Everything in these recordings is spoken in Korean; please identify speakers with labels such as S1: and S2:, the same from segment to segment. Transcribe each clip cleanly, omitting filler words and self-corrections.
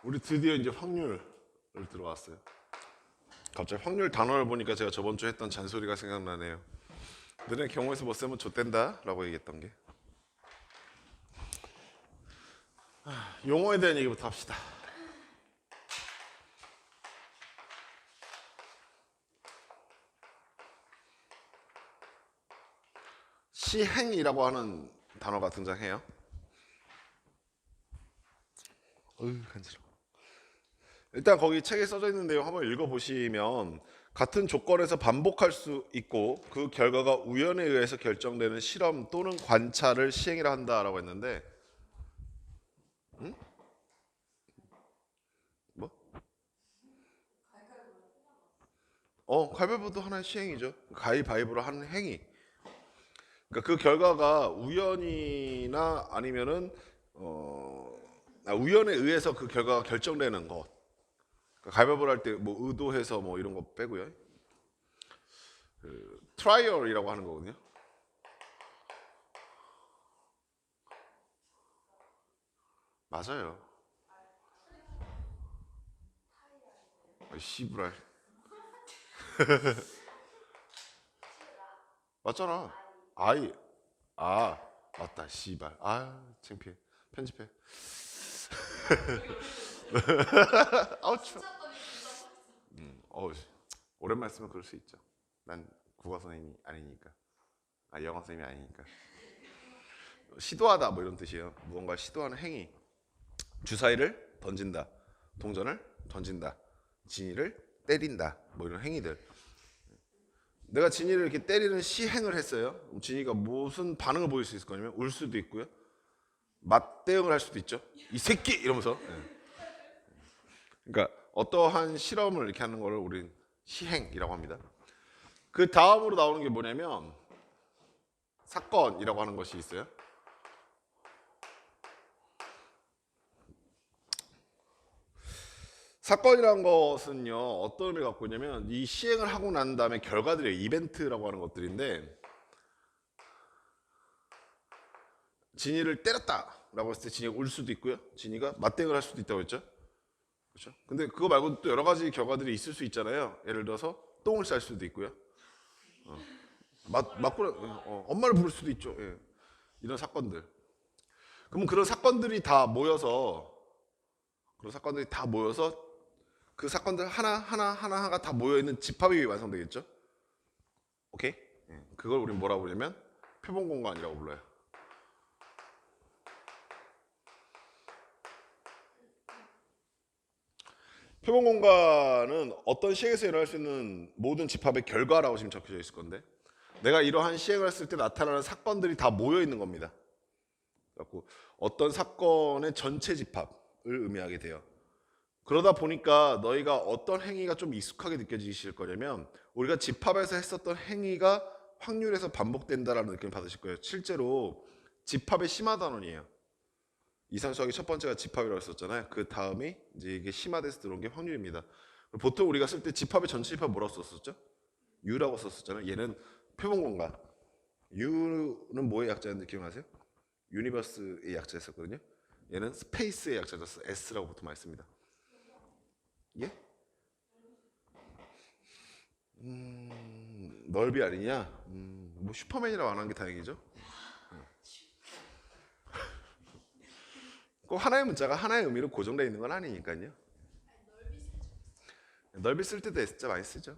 S1: 우리 드디어 이제 확률을 들어왔어요. 갑자기 확률 단어를 보니까 제가 저번 주에 했던 잔소리가 생각나네요. 너네 경우에서 못 쓰면 좆된다 라고 얘기했던 게. 용어에 대한 얘기부터 합시다. 시행이라고 하는 단어가 등장해요. 간지러워. 일단 거기 책에 써져 있는 내용 한번 읽어보시면 같은 조건에서 반복할 수 있고 그 결과가 우연에 의해서 결정되는 실험 또는 관찰을 시행이라 한다라고 했는데 응? 뭐? 가위바위보도 하나의 시행이죠. 가위바위보로 하는 행위. 그러니까 그 결과가 우연이나 아니면은 우연에 의해서 그 결과가 결정되는 것. 그러니까 가위바위보를 할 때 뭐 의도해서 뭐 이런 거 빼고요. 트라이얼이라고 하는 거거든요. 맞아요. 씨부랄. 맞잖아. 아이. 맞다. 씨발. 창피해. 편집해. 아우치. 오랜만에 쓰면 그럴 수 있죠. 난 국어 선생님이 아니니까. 영어 선생님이 아니니까. 시도하다 뭐 이런 뜻이에요. 무언가 시도하는 행위. 주사위를 던진다. 동전을 던진다. 진이를 때린다. 뭐 이런 행위들. 내가 진이를 이렇게 때리는 시행을 했어요. 진이가 무슨 반응을 보일 수 있을 거냐면 울 수도 있고요. 맞대응을 할 수도 있죠. 이 새끼 이러면서. 그러니까 어떠한 실험을 이렇게 하는 거를 우리는 시행이라고 합니다. 그 다음으로 나오는 게 뭐냐면 사건이라고 하는 것이 있어요. 사건이라는 것은요 어떤 의미를 갖고 있냐면 이 시행을 하고 난 다음에 결과들이 이벤트라고 하는 것들인데 진이를 때렸다라고 했을 때 진이가 울 수도 있고요. 진이가 맞대응을 할 수도 있다고 했죠. 그렇죠? 근데 그거 말고 또 여러 가지 결과들이 있을 수 있잖아요. 예를 들어서 똥을 쌀 수도 있고요. 맞고 엄마를 부를 수도 있죠. 예. 이런 사건들. 그러면 그런 사건들이 다 모여서 그 사건들 하나가 다 모여 있는 집합이 완성되겠죠. 오케이? 예. 그걸 우리 뭐라고 부르냐면 표본 공간이라고 불러요. 표본 공간은 어떤 시행에서 일어날 수 있는 모든 집합의 결과라고 지금 적혀져 있을 건데 내가 이러한 시행을 했을 때 나타나는 사건들이 다 모여 있는 겁니다. 그래서 어떤 사건의 전체 집합을 의미하게 돼요. 그러다 보니까 너희가 어떤 행위가 좀 익숙하게 느껴지실 거냐면 우리가 집합에서 했었던 행위가 확률에서 반복된다라는 느낌을 받으실 거예요. 실제로 집합의 심화 단원이에요. 이상수학의 첫 번째가 집합이라고 했었잖아요. 그 다음이 이제 이게 심화돼서 들어온 게 확률입니다. 보통 우리가 쓸 때 집합의 전체 집합 뭐라고 썼었죠? U라고 썼었잖아요. 얘는 표본 공간. U는 뭐의 약자였는지 기억나세요? 유니버스의 약자였었거든요. 얘는 스페이스의 약자였어. S라고 보통 많이 씁니다. 예? 넓이 아니냐? 뭐 슈퍼맨이라고 안 한 게 다행이죠. 꼭 하나의 문자가 하나의 의미로 고정되어 있는 건 아니니까요. 넓이 쓸 때도 S자 많이 쓰죠.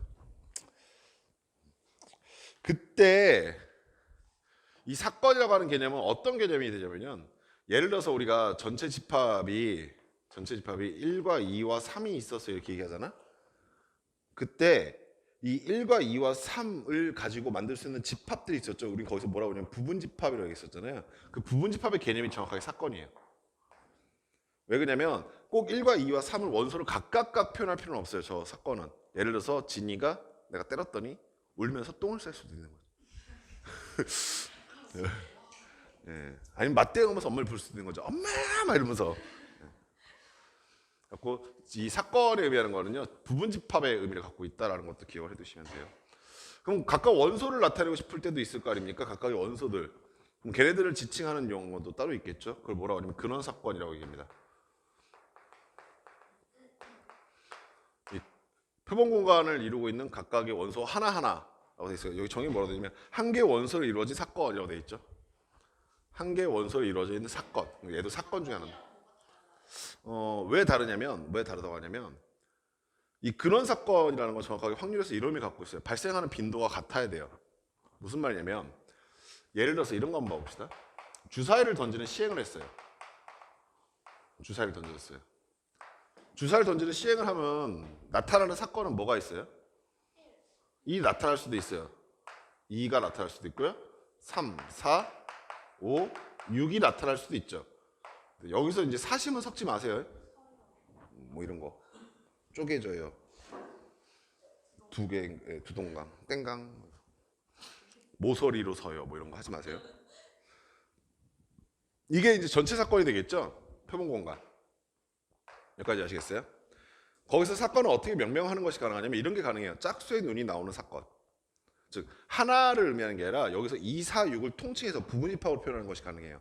S1: 그때 이 사건이라고 하는 개념은 어떤 개념이 되냐면요. 예를 들어서 우리가 전체 집합이 1과 2와 3이 있었어요. 이렇게 얘기하잖아. 그때 이 1과 2와 3을 가지고 만들 수 있는 집합들이 있었죠. 우린 거기서 뭐라고 하냐면 부분집합이라고 했었잖아요. 그 부분집합의 개념이 정확하게 사건이에요. 왜 그러냐면 꼭 1과 2와 3을 원소를 각각 표현할 필요는 없어요. 저 사건은. 예를 들어서 진이가 내가 때렸더니 울면서 똥을 쌀 수도 있는 거죠. 예. 아니면 맞대응하면서 엄마를 부를 수도 있는 거죠. 엄마! 막 이러면서. 갖고 이 사건에 의미하는 거는요. 부분집합의 의미를 갖고 있다는 것도 기억을 해두시면 돼요. 그럼 각각 원소를 나타내고 싶을 때도 있을 거 아닙니까? 각각의 원소들. 그럼 걔네들을 지칭하는 용어도 따로 있겠죠. 그걸 뭐라고 하냐면 근원사건이라고 얘기합니다. 표본 공간을 이루고 있는 각각의 원소 하나하나라고 돼 있어요. 여기 정의 뭐라고 되냐면 한 개의 원소로 이루어진 사건이라고 돼 있죠. 한 개의 원소로 이루어져 있는 사건. 얘도 사건 중에 하나입니다. 왜 다르다고 하냐면 이 근원 사건이라는 건 정확하게 확률에서 이름을 갖고 있어요. 발생하는 빈도가 같아야 돼요. 무슨 말이냐면 예를 들어서 이런 거 한번 봐봅시다. 주사위를 던지는 시행을 했어요. 주사위를 던졌어요. 주사위를 던지는 시행을 하면 나타나는 사건은 뭐가 있어요? 2이 나타날 수도 있어요. 2가 나타날 수도 있고요. 3, 4, 5, 6이 나타날 수도 있죠. 여기서 이제 사심은 섞지 마세요. 뭐 이런 거. 쪼개져요. 두 동강, 땡강, 모서리로 서요. 뭐 이런 거 하지 마세요. 이게 이제 전체 사건이 되겠죠? 표본 공간. 여기까지 아시겠어요? 거기서 사건을 어떻게 명명하는 것이 가능하냐면 이런 게 가능해요. 짝수의 눈이 나오는 사건. 즉 하나를 의미하는 게 아니라 여기서 2, 4, 6을 통칭해서 부분입합으로 표현하는 것이 가능해요.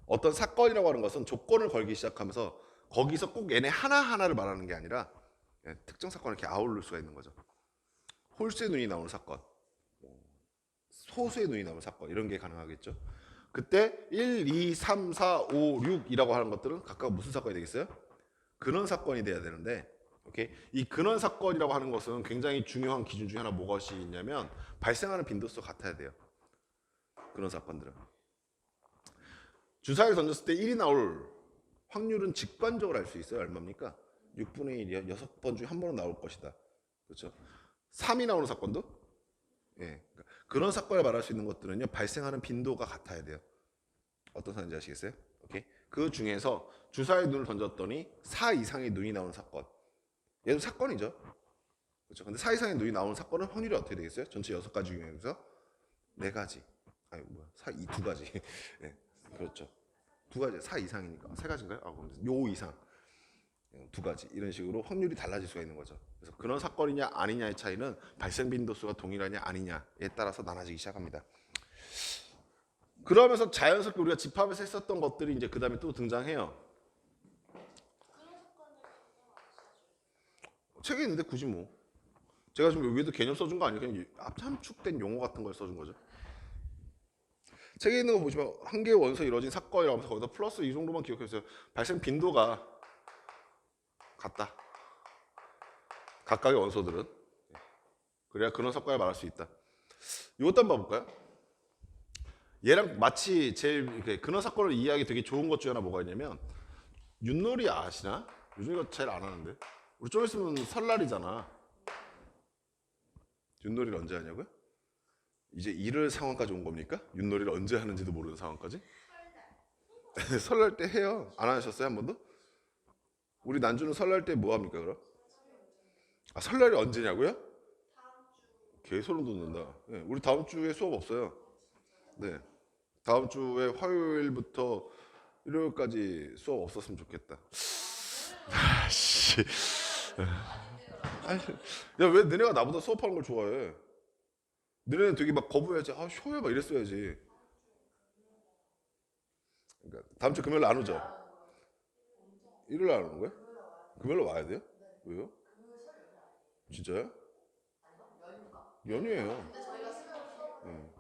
S1: 어떤 사건이라고 하는 것은 조건을 걸기 시작하면서 거기서 꼭 얘네 하나하나를 말하는 게 아니라 특정 사건을 이렇게 아우를 수가 있는 거죠. 홀수의 눈이 나오는 사건, 소수의 눈이 나오는 사건 이런 게 가능하겠죠. 그때 1, 2, 3, 4, 5, 6이라고 하는 것들은 각각 무슨 사건이 되겠어요? 근원 사건이 돼야 되는데 오케이? 이 근원 사건이라고 하는 것은 굉장히 중요한 기준 중에 하나 무엇이 있냐면 발생하는 빈도수가 같아야 돼요. 근원 사건들은. 주사위를 던졌을 때 1이 나올 확률은 직관적으로 알 수 있어요. 얼마입니까? 6분의 1이요. 6번 중에 한 번은 나올 것이다. 그렇죠? 3이 나오는 사건도 예. 그런 사건을 말할 수 있는 것들은요. 발생하는 빈도가 같아야 돼요. 어떤 사건인지 아시겠어요? 오케이. 그 중에서 주사위에 눈을 던졌더니 4 이상의 눈이 나오는 사건. 얘도 사건이죠. 그렇죠. 근데 4 이상의 눈이 나오는 사건은 확률이 어떻게 되겠어요? 전체 6가지 중에서 4가지. 아니 뭐야? 2가지. 예. 그렇죠. 2가지. 4 이상이니까. 3가지인가요? 아, 그럼 요 이상. 2가지. 이런 식으로 확률이 달라질 수가 있는 거죠. 그래서 그런 사건이냐 아니냐의 차이는 발생 빈도수가 동일하냐 아니냐에 따라서 나눠지기 시작합니다. 그러면서 자연스럽게 우리가 집합에서 했었던 것들이 이제 그 다음에 또 등장해요. 책에 있는데 굳이 뭐. 제가 지금 여기에도 개념 써준 거 아니에요? 그냥 함축된 용어 같은 걸 써준 거죠. 책에 있는 거 보시면 한 개의 원소에 이루어진 사건이라고 하면서 거기다 플러스 이 정도만 기억해주세요. 발생 빈도가 같다. 각각의 원소들은. 그래야 근원 사건을 말할 수 있다. 이것도 한번 봐볼까요? 얘랑 마치 제일 이렇게 근원 사건을 이해하기 되게 좋은 것 중에 하나 뭐가 있냐면 윷놀이 아시나? 요즘 이거 잘 안 하는데. 우리 좀 있으면 설날이잖아. 윷놀이를 언제 하냐고요? 이제 이럴 상황까지 온 겁니까? 윷놀이를 언제 하는지도 모르는 상황까지? 설날 때 해요. 안 하셨어요 한 번도? 우리 난주는 설날 때 뭐 합니까 그럼? 아 설날이 언제냐고요? 개소름 돋는다. 네, 우리 다음 주에 수업 없어요. 네, 다음 주에 화요일부터 일요일까지 수업 없었으면 좋겠다. 아씨, 야왜 너네가 나보다 수업하는 걸 좋아해? 너네는 되게 막 거부해야지. 아 쉬어요 막 이랬어야지. 그러니까 다음 주 금요일 안 오죠? 일요일 안 오는 거야? 금요일 와야 돼요? 왜요? 진짜요? 연휴예요. 응.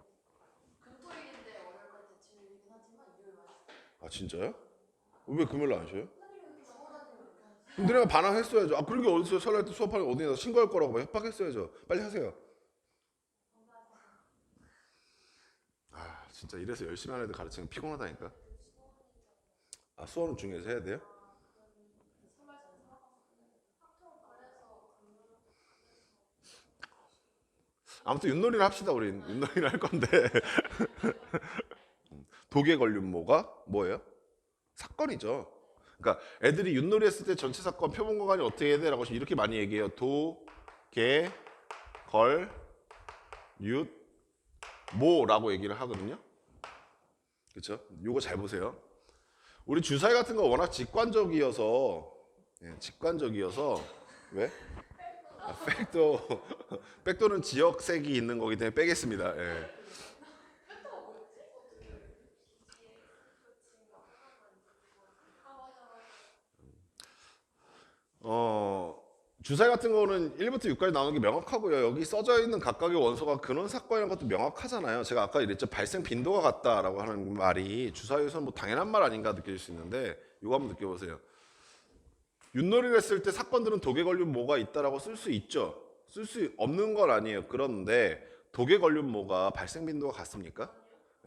S1: 아 진짜요? 왜 금요일 안 쉬어요? 그럼 너네가 반항했어야죠. 아 그런 게 어딨어요? 설날 때 수업하는 거 어디다 신고할 거라고 막 협박했어야죠. 빨리 하세요. 아 진짜 이래서 열심히 하는 애들 가르치면 피곤하다니까. 아 수업은 중요해서 해야 돼요? 아무튼 윷놀이를 합시다 우린. 윷놀이를 할 건데 독에 걸린 모가 뭐예요? 사건이죠. 그러니까 애들이 윷놀이 했을 때 전체 사건 표본 공간이 어떻게 해야 되라고 이렇게 많이 얘기해요. 도, 개, 걸, 윷, 모라고 얘기를 하거든요. 그렇죠? 요거 잘 보세요. 우리 주사위 같은 거 워낙 직관적이어서 직관적이어서 왜? 아, 백도 백도는 지역색이 있는 거기 때문에 빼겠습니다. 예. 어 주사위 같은 거는 1부터 6까지 나오는 게 명확하고요. 여기 써져 있는 각각의 원소가 근원 사건이라는 것도 명확하잖아요. 제가 아까 이랬죠. 발생 빈도가 같다라고 하는 말이 주사위에서는 뭐 당연한 말 아닌가 느낄 수 있는데 이거 한번 느껴보세요. 윷놀이를 했을 때 사건들은 독에 걸린 모가 있다라고 쓸 수 있죠. 쓸 수 없는 건 아니에요. 그런데 독에 걸린 모가 발생 빈도가 같습니까?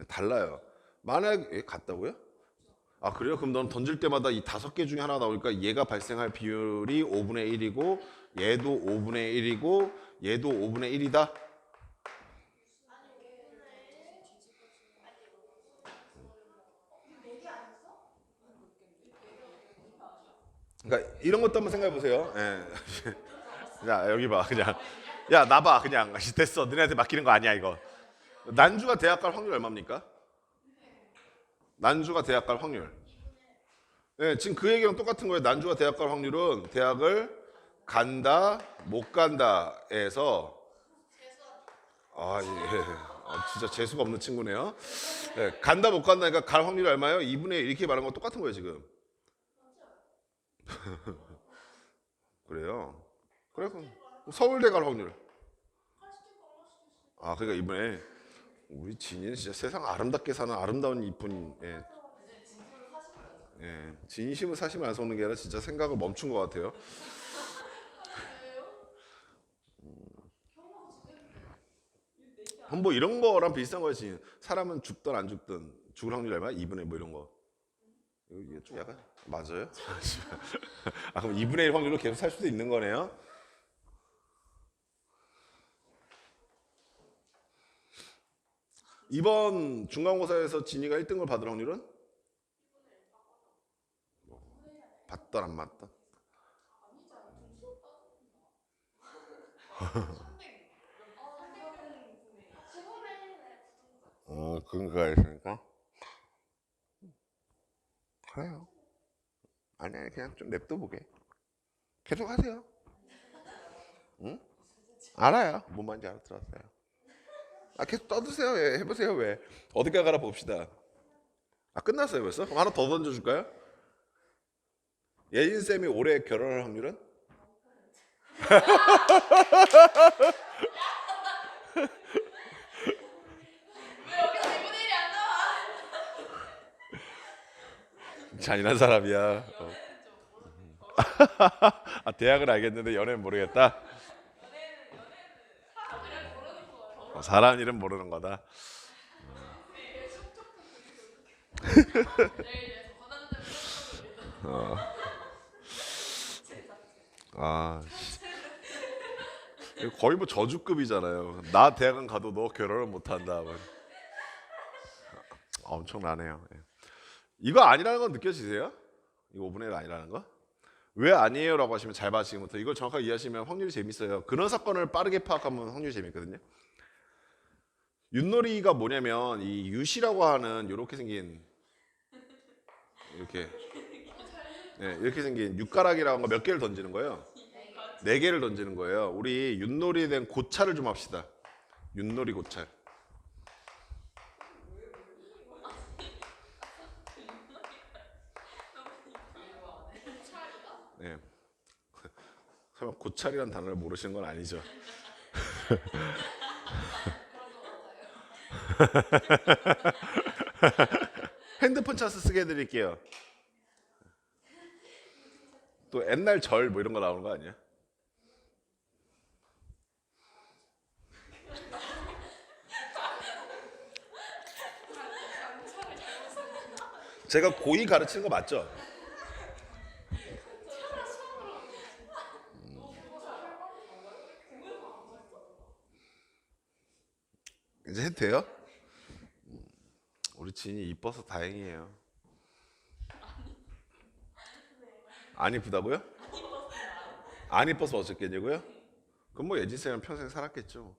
S1: 달라요. 만약에 같다고요? 아 그래요? 그럼 넌 던질 때마다 이 5개 중에 하나 나오니까 얘가 발생할 비율이 5분의 1이고 얘도 5분의 1이고 얘도 5분의 1이다? 그러니까 이런 것도 한번 생각해 보세요. 예. 야 여기 봐 그냥 야 나 봐 그냥 됐어 너네한테 맡기는 거 아니야 이거. 난주가 대학 갈 확률 얼마입니까? 난주가 대학 갈 확률. 네, 지금 그 얘기랑 똑같은 거예요. 난주가 대학 갈 확률은 대학을 간다, 못 간다에서 진짜 재수가 없는 친구네요. 네, 간다, 못 간다니까 갈 확률이 얼마예요? 2분의 1 이렇게 말하는 거 똑같은 거예요 지금. 그래요. 그래 그럼 서울대 갈 확률. 아 그러니까 이번에 우리 진이는 진짜 세상 아름답게 사는 아름다운 이쁜 진심을 사심을 안 섞는 게 아니라 진짜 생각을 멈춘 것 같아요. 뭐 이런 거랑 비슷한 거지. 사람은 죽든 안 죽든 죽을 확률이 얼마? 2분의 뭐 이런 거. 이게 좀 약간 맞아요? 아 그럼 2분의 1 확률로 계속 살 수도 있는 거네요. 이번 중간고사에서 진이가 1등을 받을 확률은? 받던 안 맞던? 그런가 있으니까 그래요. 아니 그냥 좀 냅둬 보게. 계속 하세요. 응? 알아요. 뭔 말인지 알아들었어요. 아 계속 떠드세요. 예, 해보세요. 왜? 어디까지 가라 봅시다. 아 끝났어요 벌써? 그럼 하나 더 던져줄까요? 예진 쌤이 올해 결혼할 확률은? 잔인한 사람이야. 아 대학은 알겠는데 연애는 모르겠다. 사람 이름 모르는 거다. 아 거의 뭐 저주급이잖아요. 나 대학은 가도 너 결혼을 못한다. 엄청나네요. 예. 이거 아니라는 건 느껴지세요? 이거 5분의 1 아니라는 거? 왜 아니에요라고 하시면 잘 봐 지금부터 이걸 정확하게 이해하시면 확률이 재밌어요. 그런 사건을 빠르게 파악하면 확률이 재밌거든요. 윷놀이가 뭐냐면 이 윷이라고 하는 이렇게 생긴 이렇게 이렇게 생긴 윷가락이라는 거 몇 개를 던지는 거예요? 4개를 던지는 거예요. 우리 윷놀이에 대한 고찰을 좀 합시다. 윷놀이 고찰. 네. 설마 고찰이라는 단어를 모르시는 건 아니죠? 핸드폰 찬스 쓰게 해드릴게요. 또 옛날 절 뭐 이런 거 나오는 거 아니야? 제가 고2 가르치는 거 맞죠? 이제 해도 돼요? 우리 진이 이뻐서 다행이에요. 안 이쁘다고요? 안 이뻐서 어쩌겠냐고요? 그럼 뭐 예진 쌤은 평생 살았겠죠.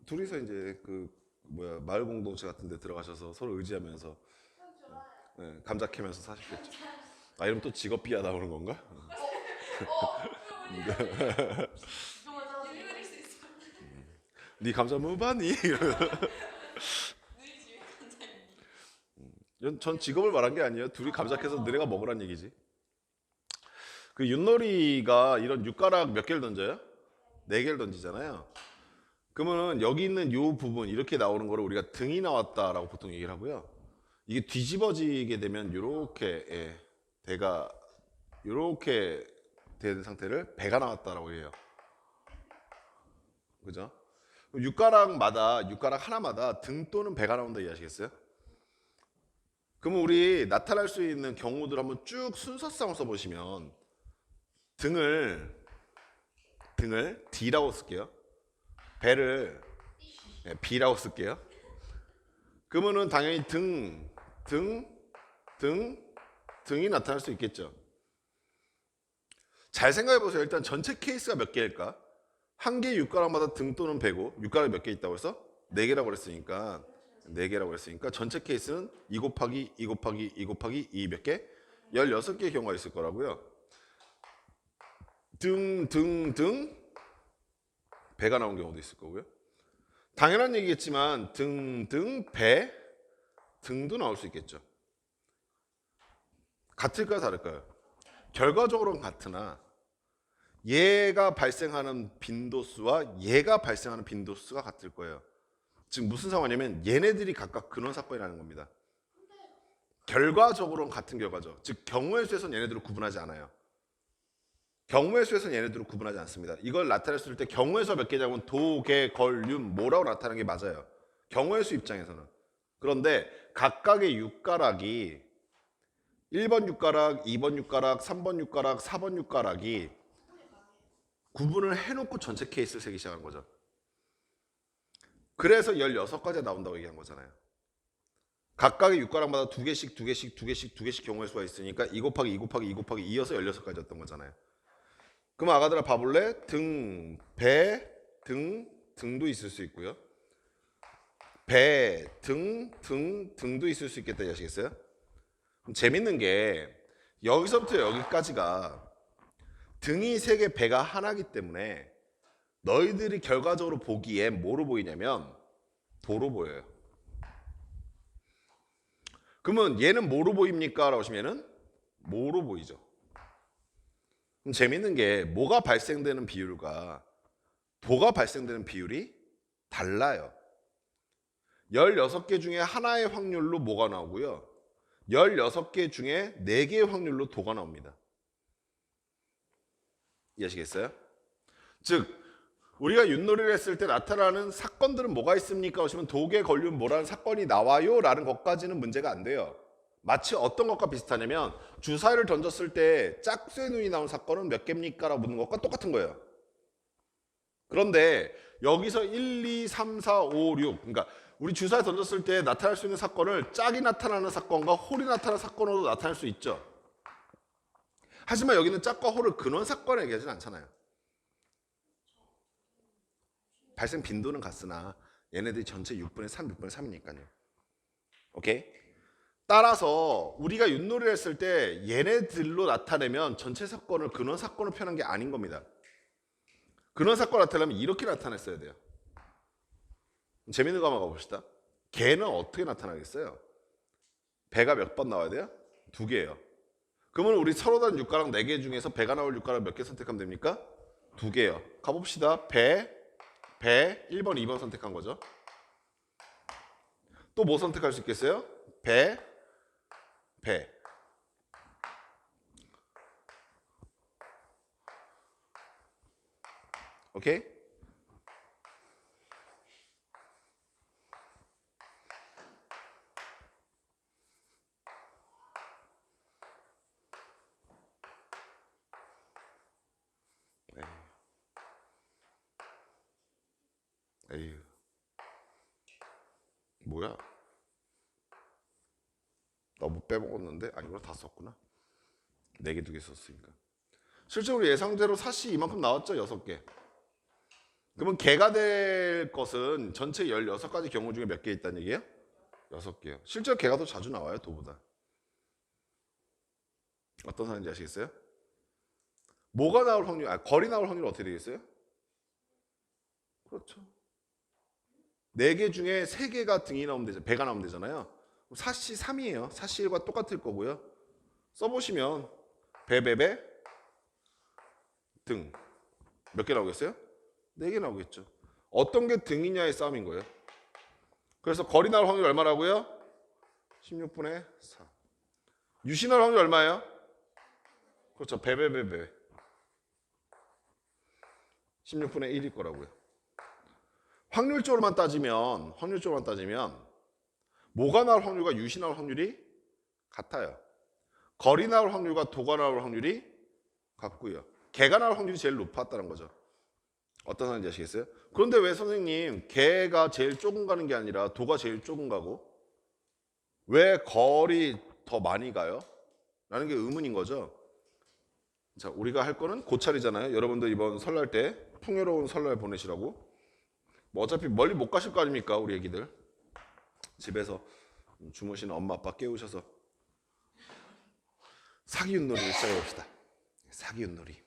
S1: 둘이서 이제 그 뭐야 마을 공동체 같은 데 들어가셔서 서로 의지하면서 감자 캐면서 사셨겠죠. 아 이러면 또 직업 비하 나오는 건가? 네 감자 뭐 봤니? 전 직업을 말한 게 아니에요. 둘이 감작해서 너네가 먹으란 얘기지. 그 윷놀이가 이런 육가락 몇 개를 던져요? 네 개를 던지잖아요. 그러면은 여기 있는 요 부분 이렇게 나오는 거를 우리가 등이 나왔다라고 보통 얘기를 하고요. 이게 뒤집어지게 되면 요렇게 배가 요렇게 된 상태를 배가 나왔다라고 해요. 그죠? 육가락 하나마다 등 또는 배가 나온다 이해하시겠어요? 그러면 우리 나타날 수 있는 경우들 한번 쭉 순서상으로 써보시면 등을 D라고 쓸게요. 배를 B라고 쓸게요. 그러면은 당연히 등이 나타날 수 있겠죠. 잘 생각해 보세요. 일단 전체 케이스가 몇 개일까? 한 개의 육가락마다 등 또는 배고 육가락이 몇 개 있다고 해서 4개라고 그랬으니까 4개라고 그랬으니까 전체 케이스는 2 곱하기 2 곱하기 2 곱하기 2 몇 개? 16개의 경우가 있을 거라고요. 등 배가 나온 경우도 있을 거고요. 당연한 얘기겠지만 배 등도 나올 수 있겠죠. 같을까요 다를까요? 결과적으로는 같으나 얘가 발생하는 빈도수와 얘가 발생하는 빈도수가 같을 거예요. 지금 무슨 상황이냐면 얘네들이 각각 근원 사건이라는 겁니다. 결과적으로는 같은 결과죠. 즉 경우의 수에서는 얘네들을 구분하지 않아요. 경우의 수에서는 얘네들을 구분하지 않습니다. 이걸 나타냈을 때 경우의 수가 몇 개냐면 도, 개, 걸, 윤, 모라고 나타나는 게 맞아요. 경우의 수 입장에서는. 그런데 각각의 육가락이 1번 육가락, 2번 육가락, 3번 육가락, 4번 육가락이 구분을 해놓고 전체 케이스를 세기 시작한 거죠. 그래서 16가지가 나온다고 얘기한 거잖아요. 각각의 육가락마다 2개씩 경우의 수가 있으니까 2 곱하기 2 곱하기 2 곱하기 2여서 16가지였던 거잖아요. 그럼 아가들아 봐볼래? 등도 있을 수 있고요. 등도 있을 수 있겠다 아시겠어요? 그럼 재밌는 게 여기서부터 여기까지가 등이 3개, 배가 하나이기 때문에 너희들이 결과적으로 보기에 뭐로 보이냐면 도로 보여요. 그러면 얘는 뭐로 보입니까? 라고 하시면 얘는 뭐로 보이죠. 그럼 재밌는 게 뭐가 발생되는 비율과 도가 발생되는 비율이 달라요. 16개 중에 하나의 확률로 뭐가 나오고요. 16개 중에 4개의 확률로 도가 나옵니다. 이해하시겠어요? 즉 우리가 윷놀이를 했을 때 나타나는 사건들은 뭐가 있습니까? 하시면 도계 걸륜 뭐라는 사건이 나와요 라는 것까지는 문제가 안 돼요. 마치 어떤 것과 비슷하냐면 주사위를 던졌을 때 짝수의 눈이 나온 사건은 몇 개입니까? 라고 묻는 것과 똑같은 거예요. 그런데 여기서 1, 2, 3, 4, 5, 6 그러니까 우리 주사위 던졌을 때 나타날 수 있는 사건을 짝이 나타나는 사건과 홀이 나타나는 사건으로 나타날 수 있죠. 하지만 여기는 짝과 홀을 근원 사건에 얘기하진 않잖아요. 발생 빈도는 같으나 얘네들이 전체 6분의 3, 6분의 3이니까요. 오케이? 따라서 우리가 윷놀이를 했을 때 얘네들로 나타내면 전체 사건을 근원 사건으로 표현한 게 아닌 겁니다. 근원 사건 나타내려면 이렇게 나타냈어야 돼요. 재밌는 거 한번 가봅시다. 개는 어떻게 나타나겠어요? 배가 몇 번 나와야 돼요? 2개예요. 그러면 우리 서로 다른 육가락 4개 중에서 배가 나올 육가락 몇 개 선택하면 됩니까? 2개예요. 가봅시다. 배 1번, 2번 선택한 거죠. 또 뭐 선택할 수 있겠어요? 배. 오케이? 에휴. 뭐야? 나 뭐 빼먹었는데? 아니구나, 다 썼구나. 4개 2개 썼으니까. 실제로 예상대로 사시 이만큼 나왔죠? 6개. 그러면 개가 될 것은 전체 16가지 경우 중에 몇 개 있다는 얘기예요? 6개요. 실제로 개가 더 자주 나와요, 도보다. 어떤 사람인지 아시겠어요? 뭐가 나올 확률, 거리 나올 확률은 어떻게 되겠어요? 그렇죠. 4개 중에 3개가 등이 나오면 되죠. 배가 나오면 되잖아요. 4C 3이에요. 4C 1과 똑같을 거고요. 써보시면 배배배 등 몇 개 나오겠어요? 4개 나오겠죠. 어떤 게 등이냐의 싸움인 거예요. 그래서 거리 나올 확률이 얼마라고요? 16분의 4. 유시 나올 확률이 얼마예요? 그렇죠. 배배배배 16분의 1일 거라고요. 확률적으로만 따지면 뭐가 나올 확률과 유시 나올 확률이 같아요. 거리 나올 확률과 도가 나올 확률이 같고요. 개가 나올 확률이 제일 높았다는 거죠. 어떤 상황인지 아시겠어요? 그런데 왜 선생님 개가 제일 조금 가는 게 아니라 도가 제일 조금 가고 왜 거리 더 많이 가요? 라는 게 의문인 거죠. 자, 우리가 할 거는 고찰이잖아요. 여러분들 이번 설날 때 풍요로운 설날 보내시라고. 뭐 어차피 멀리 못 가실 거 아닙니까? 우리 애기들. 집에서 주무시는 엄마 아빠 깨우셔서 사기윷놀이를 시작해 봅시다. 사기윷놀이.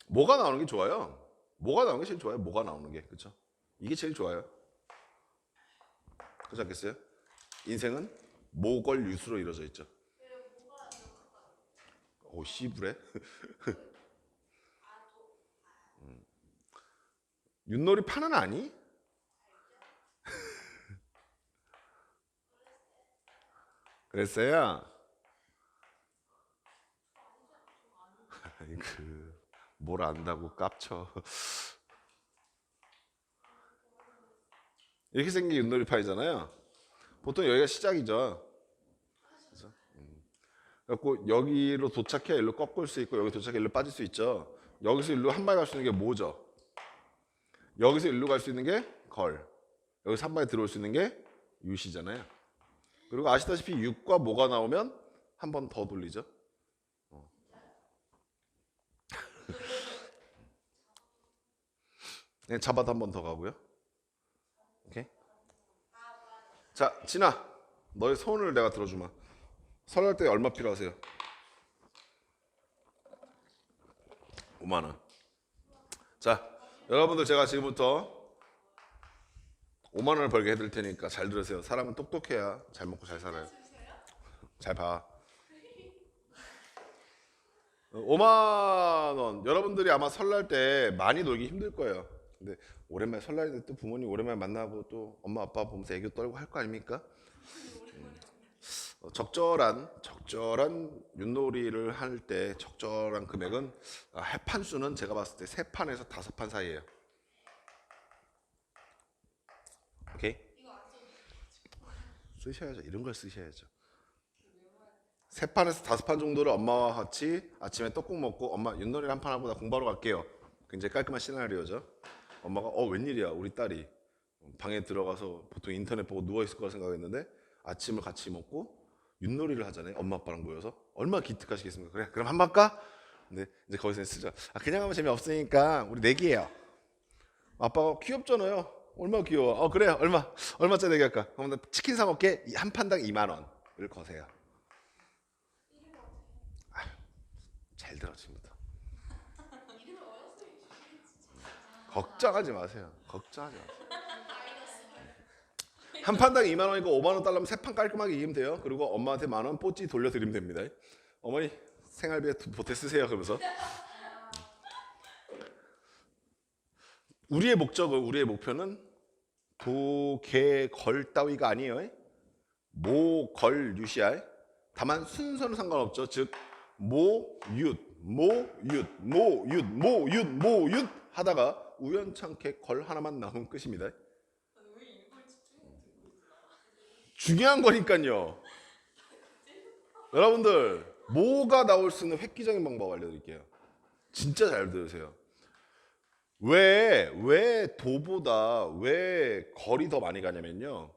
S1: 뭐가 나오는 게 좋아요? 뭐가 나오는 게 제일 좋아요? 뭐가 나오는 게. 그렇죠? 이게 제일 좋아요. 그렇지 않겠어요? 인생은 모걸유수로 이루어져 있죠. 오, 씨부래? 윷놀이 파는 아니? 그랬어요? 뭘 안다고 깝쳐. 이렇게 생긴 윷놀이파이잖아요. 보통 여기가 시작이죠. 그래서, 그래갖고 여기로 도착해 일로 꺾을 수 있고 여기 도착해 일로 빠질 수 있죠. 여기서 일로 한 발 갈 수 있는 게 뭐죠? 여기서 일로 갈 수 있는 게 걸. 여기서 한 발에 들어올 수 있는 게 유시잖아요. 그리고 아시다시피 6과 뭐가 나오면 한 번 더 돌리죠. 네, 잡아도 한 번 더 가고요. 오케이. 자, 진아, 너의 소원을 내가 들어주마. 설날 때 얼마 필요하세요? 5만 원. 자, 여러분들 제가 지금부터 5만 원을 벌게 해드릴 테니까 잘 들으세요. 사람은 똑똑해야 잘 먹고 잘 살아요. 잘 봐. 5만 원. 여러분들이 아마 설날 때 많이 놀기 힘들 거예요. 근데 오랜만에 설날인데 또 부모님 오랜만에 만나고 또 엄마 아빠 보면서 애교 떨고 할 거 아닙니까? 적절한 윷놀이를 할 때 적절한 금액은 해판 수는 제가 봤을 때 3판에서 5판 사이예요. 오케이? 쓰셔야죠. 이런 걸 쓰셔야죠. 3판에서 5판 정도를 엄마와 같이 아침에 떡국 먹고 엄마 윷놀이를 한 판 하고 나 공부하러 갈게요. 굉장히 깔끔한 시나리오죠. 엄마가 웬일이야 우리 딸이 방에 들어가서 보통 인터넷 보고 누워있을 거라 생각했는데 아침을 같이 먹고 윷놀이를 하잖아요. 엄마 아빠랑 모여서. 얼마나 기특하시겠습니까? 그래 그럼 한 번 할까? 근데 이제 거기서 쓰죠. 그냥 하면 재미없으니까 우리 내기해요. 아빠가 귀엽잖아요. 얼마나 귀여워. 그래 얼마짜리 내기 할까? 그럼 치킨 사 먹게 한 판당 2만 원을 거세요. 잘 들어 지금부터. 걱정하지 마세요. 한 판당 2만 원이고 5만 원 달라면 3판 깔끔하게 이기면 돼요. 그리고 엄마한테 1만 원 뽀찌 돌려드리면 됩니다. 어머니 생활비에 보태 쓰세요. 그러면서 우리의 목표는 도, 개, 걸 따위가 아니에요. 모, 걸, 유시알. 다만 순서는 상관없죠. 즉 모, 윷, 하다가 우연찮게 걸 하나만 나오면 끝입니다. 중요한 거니까요. 여러분들 뭐가 나올 수 있는 획기적인 방법 알려드릴게요. 진짜 잘 들으세요. 왜 도보다 왜 걸이 더 많이 가냐면요.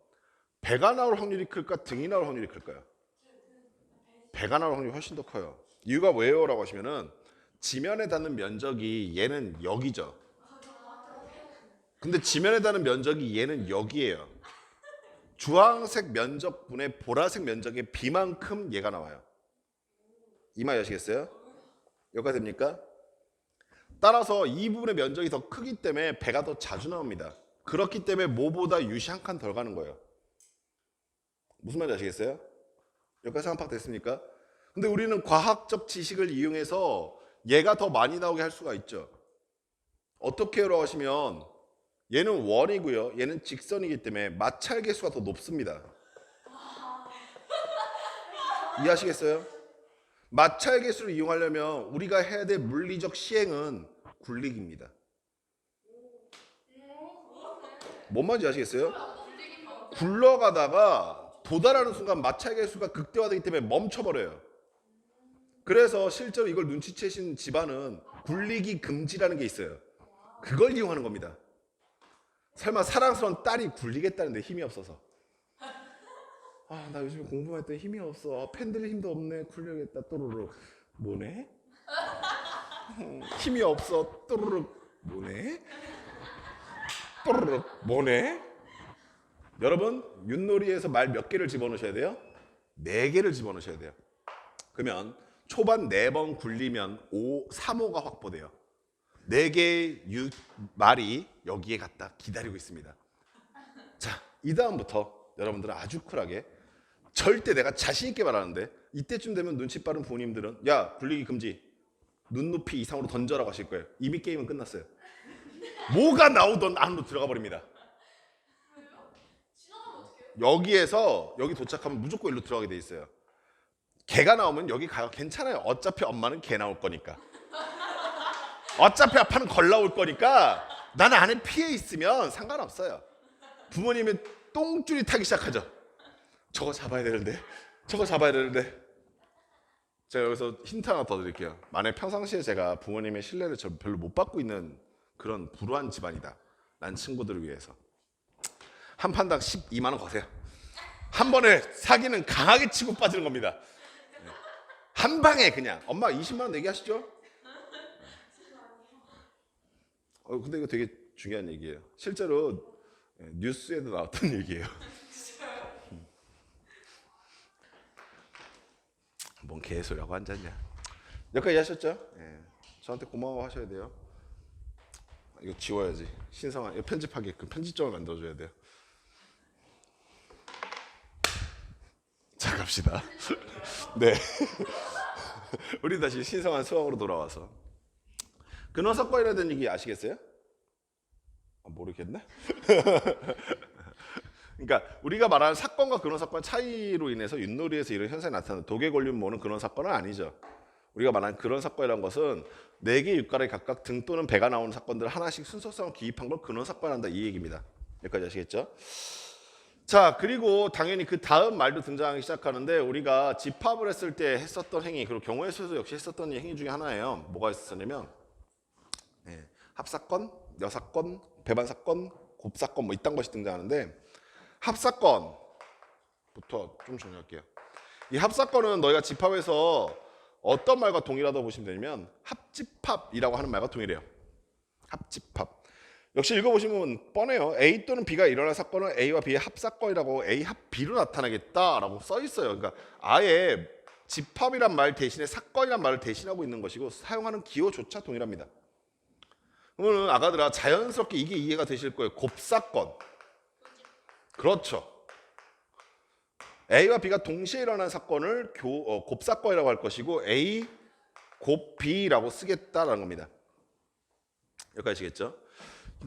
S1: 배가 나올 확률이 클까 등이 나올 확률이 클까요? 배가 나올 확률이 훨씬 더 커요. 이유가 왜요? 라고 하시면은 지면에 닿는 면적이 얘는 여기죠. 근데 지면에 닿는 면적이 얘는 여기예요. 주황색 면적분의 보라색 면적의 비만큼 얘가 나와요. 이 말 아시겠어요? 여기까지 됩니까? 따라서 이 부분의 면적이 더 크기 때문에 배가 더 자주 나옵니다. 그렇기 때문에 모보다 유시 한 칸 덜 가는 거예요. 무슨 말인지 아시겠어요? 여기까지 한파악 됐습니까? 근데 우리는 과학적 지식을 이용해서 얘가 더 많이 나오게 할 수가 있죠. 어떻게라고 하시면 얘는 원이고요. 얘는 직선이기 때문에 마찰 개수가 더 높습니다. 이해하시겠어요? 마찰 개수를 이용하려면 우리가 해야 될 물리적 시행은 굴리기입니다. 뭔 말인지 아시겠어요? 굴러가다가 도달하는 순간 마찰 개수가 극대화되기 때문에 멈춰버려요. 그래서 실제로 이걸 눈치채신 집안은 굴리기 금지라는 게 있어요. 그걸 이용하는 겁니다. 설마 사랑스러운 딸이 굴리겠다는데 힘이 없어서, 아, 나 요즘에 공부할 때 힘이 없어. 아, 펜 들릴 힘도 없네. 굴려야겠다. 또르륵. 뭐네? 힘이 없어. 또르륵. 뭐네? 또르륵. 뭐네? 여러분, 윷놀이에서 말 몇 개를 집어넣으셔야 돼요? 4개를 집어넣으셔야 돼요. 그러면 초반 4번 굴리면 3호가 확보돼요. 4개의 말이 여기에 갖다 기다리고 있습니다. 자, 이 다음부터 여러분들은 아주 쿨하게, 절대 내가 자신 있게 말하는데 이때쯤 되면 눈치 빠른 부모님들은 야, 굴리기 금지, 눈높이 이상으로 던져라고 하실 거예요. 이미 게임은 끝났어요. 뭐가 나오던 안으로 들어가 버립니다. 여기에서 여기 도착하면 무조건 일로 들어가게 돼 있어요. 개가 나오면 여기 가요. 괜찮아요. 어차피 엄마는 개 나올 거니까. 어차피 아빠는 걸 나올 거니까 나는 안에 피해 있으면 상관없어요. 부모님은 똥줄이 타기 시작하죠. 저거 잡아야 되는데, 저거 잡아야 되는데. 제가 여기서 힌트 하나 더 드릴게요. 만약 평상시에 제가 부모님의 신뢰를 별로 못 받고 있는 그런 불우한 집안이다, 난 친구들을 위해서 한 판당 12만 원 거세요. 한 번에 사기는 강하게 치고 빠지는 겁니다. 한 방에 그냥. 엄마 20만 원 내게 하시죠? 근데 이거 되게 중요한 얘기예요. 실제로 뉴스에도 나왔던 얘기예요. 뭔 개소리하고 앉았냐. 여기까지 하셨죠? 예. 저한테 고마워 하셔야 돼요. 이거 지워야지. 신성한, 이거 편집하게끔 편집점을 만들어줘야 돼요. 자, 갑시다. 네. 우리 다시 신성한 수학으로 돌아와서 근원사건이라는 얘기 아시겠어요? 모르겠네. 그러니까 우리가 말하는 사건과 근원사건 차이로 인해서 윷놀이에서 이런 현상이 나타나는 독에 걸린 모는 근원사건은 아니죠. 우리가 말하는 근원사건이라는 것은 4개의 육가락이 각각 등 또는 배가 나오는 사건들을 하나씩 순서상으로 기입한 걸 근원사건한다, 이 얘기입니다. 여기까지 아시겠죠? 자, 그리고 당연히 그 다음 말도 등장하기 시작하는데, 우리가 집합을 했을 때 했었던 행위, 그리고 경우의 수에서 역시 했었던 행위 중에 하나예요. 뭐가 있었냐면 합사건, 여사건, 배반사건, 곱사건, 뭐 이딴 것이 등장하는데, 합사건부터 좀 정리할게요. 이 합사건은 너희가 집합에서 어떤 말과 동일하다고 보시면 되냐면 합집합이라고 하는 말과 동일해요. 합집합. 역시 읽어보시면 뻔해요. A 또는 B가 일어난 사건은 A와 B의 합사건이라고, A 합 B로 나타나겠다라고 써 있어요. 그러니까 아예 집합이란 말 대신에 사건이란 말을 대신하고 있는 것이고, 사용하는 기호조차 동일합니다. 그러면 아가들아, 자연스럽게 이게 이해가 되실 거예요. 곱사건. 그렇죠. A와 B가 동시에 일어난 사건을 곱사건이라고 할 것이고, A 곱 B라고 쓰겠다라는 겁니다. 여기까지 아시겠죠?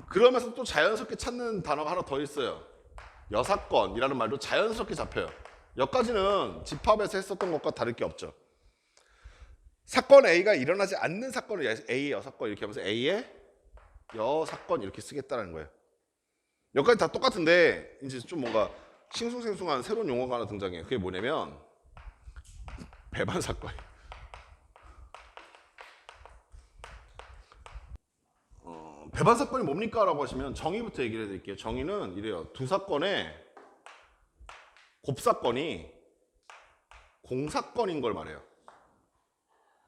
S1: 그러면서 또 자연스럽게 찾는 단어가 하나 더 있어요. 여사건이라는 말도 자연스럽게 잡혀요. 여기까지는 집합에서 했었던 것과 다를 게 없죠. 사건 A가 일어나지 않는 사건을 A의 여사건 이렇게 하면서 A의 여사건 이렇게 쓰겠다는 거예요. 여기까지 다 똑같은데 이제 좀 뭔가 싱숭생숭한 새로운 용어가 하나 등장해요. 그게 뭐냐면 배반사건. 배반사건이 뭡니까? 라고 하시면 정의부터 얘기를 해드릴게요. 정의는 이래요. 두 사건의 곱사건이 공사건인 걸 말해요.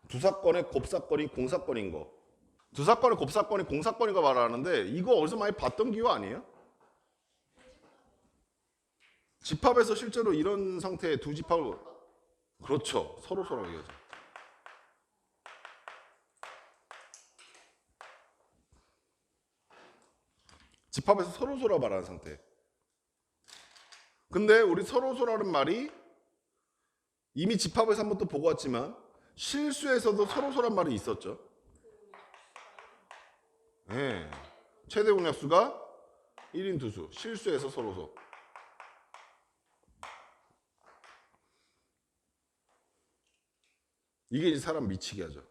S1: 두 사건의 곱사건이 공사건인 거. 두 사건의 곱사건이 공사건인 거 말하는데, 이거 어디서 많이 봤던 기호 아니에요? 집합에서 실제로 이런 상태의 두 집합을, 그렇죠, 서로 얘기하죠. 집합에서 서로 말하는 상태. 근데 우리 서로서라는 말이 이미 집합에서 한번 또 보고 왔지만 실수에서도 서로서란 말이 있었죠. 네. 최대 공약수가 1인 두수. 실수에서 서로서. 이게 이제 사람 미치게 하죠.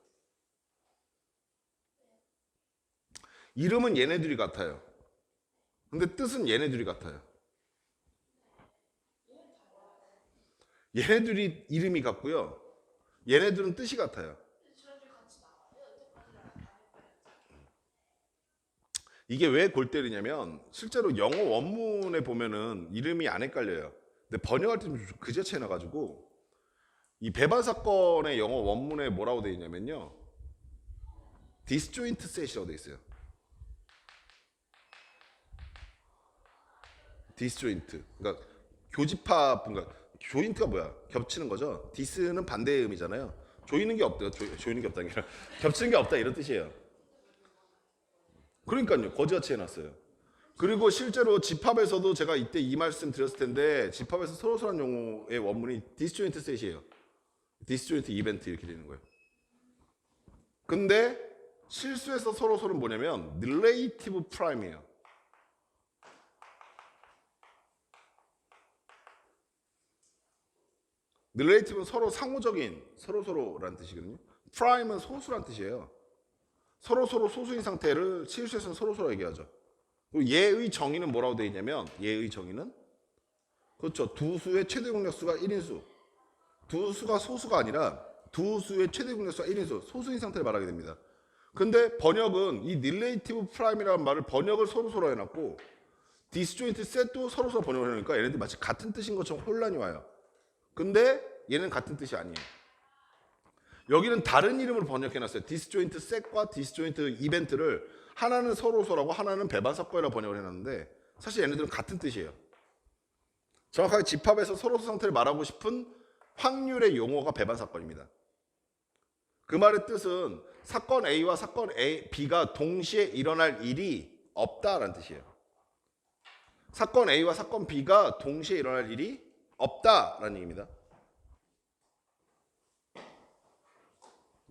S1: 이름은 얘네들이 같아요. 근데 뜻은 얘네들이 같아요. 얘네들이 이름이 같고요. 얘네들은 뜻이 같아요. 이게 왜 골 때리냐면 실제로 영어 원문에 보면은 이름이 안 헷갈려요. 근데 번역할 때 좀 그저 차이 나가지고 이 배반 사건의 영어 원문에 뭐라고 돼 있냐면요. disjoint set이라고 돼 있어요. disjoint. 그러니까 교집합, 그러니까 조인트가 뭐야? 겹치는 거죠. 디스는 반대의 의미잖아요. 조이는 게 없대요. 조이는 게 없다는 게 아니라 겹치는 게 없다 이런 뜻이에요. 그러니까요. 거지같이 해놨어요. 그리고 실제로 집합에서도 제가 이때 이 말씀 드렸을 텐데 집합에서 서로서란 용어의 원문이 disjoint set이에요. disjoint 이벤트 이렇게 되는 거예요. 근데 실수에서 서로서는 뭐냐면 relative prime이에요. relative는 서로 상호적인 서로서로라는 뜻이거든요. prime은 소수란 뜻이에요. 서로서로 소수인 상태를 실수에서는 서로서로 얘기하죠. 그리고 얘의 정의는 뭐라고 되어 있냐면 얘의 정의는 그렇죠. 두 수의 최대 공약수가 1인수. 두 수가 소수가 아니라 두 수의 최대 공약수가 1인수. 소수인 상태를 말하게 됩니다. 근데 번역은 이 relative prime이라는 말을 번역을 서로서로 해놨고 disjoint set도 서로서로 번역을 해놓으니까 얘네들 마치 같은 뜻인 것처럼 혼란이 와요. 근데 얘는 같은 뜻이 아니에요. 여기는 다른 이름으로 번역해놨어요. disjoint set과 disjoint 이벤트를 하나는 서로서라고 하나는 배반사건이라고 번역을 해놨는데 사실 얘네들은 같은 뜻이에요. 정확하게 집합에서 서로서 상태를 말하고 싶은 확률의 용어가 배반사건입니다. 그 말의 뜻은 사건 A와 사건 B가 동시에 일어날 일이 없다라는 뜻이에요. 사건 A와 사건 B가 동시에 일어날 일이 없다라는 얘기입니다.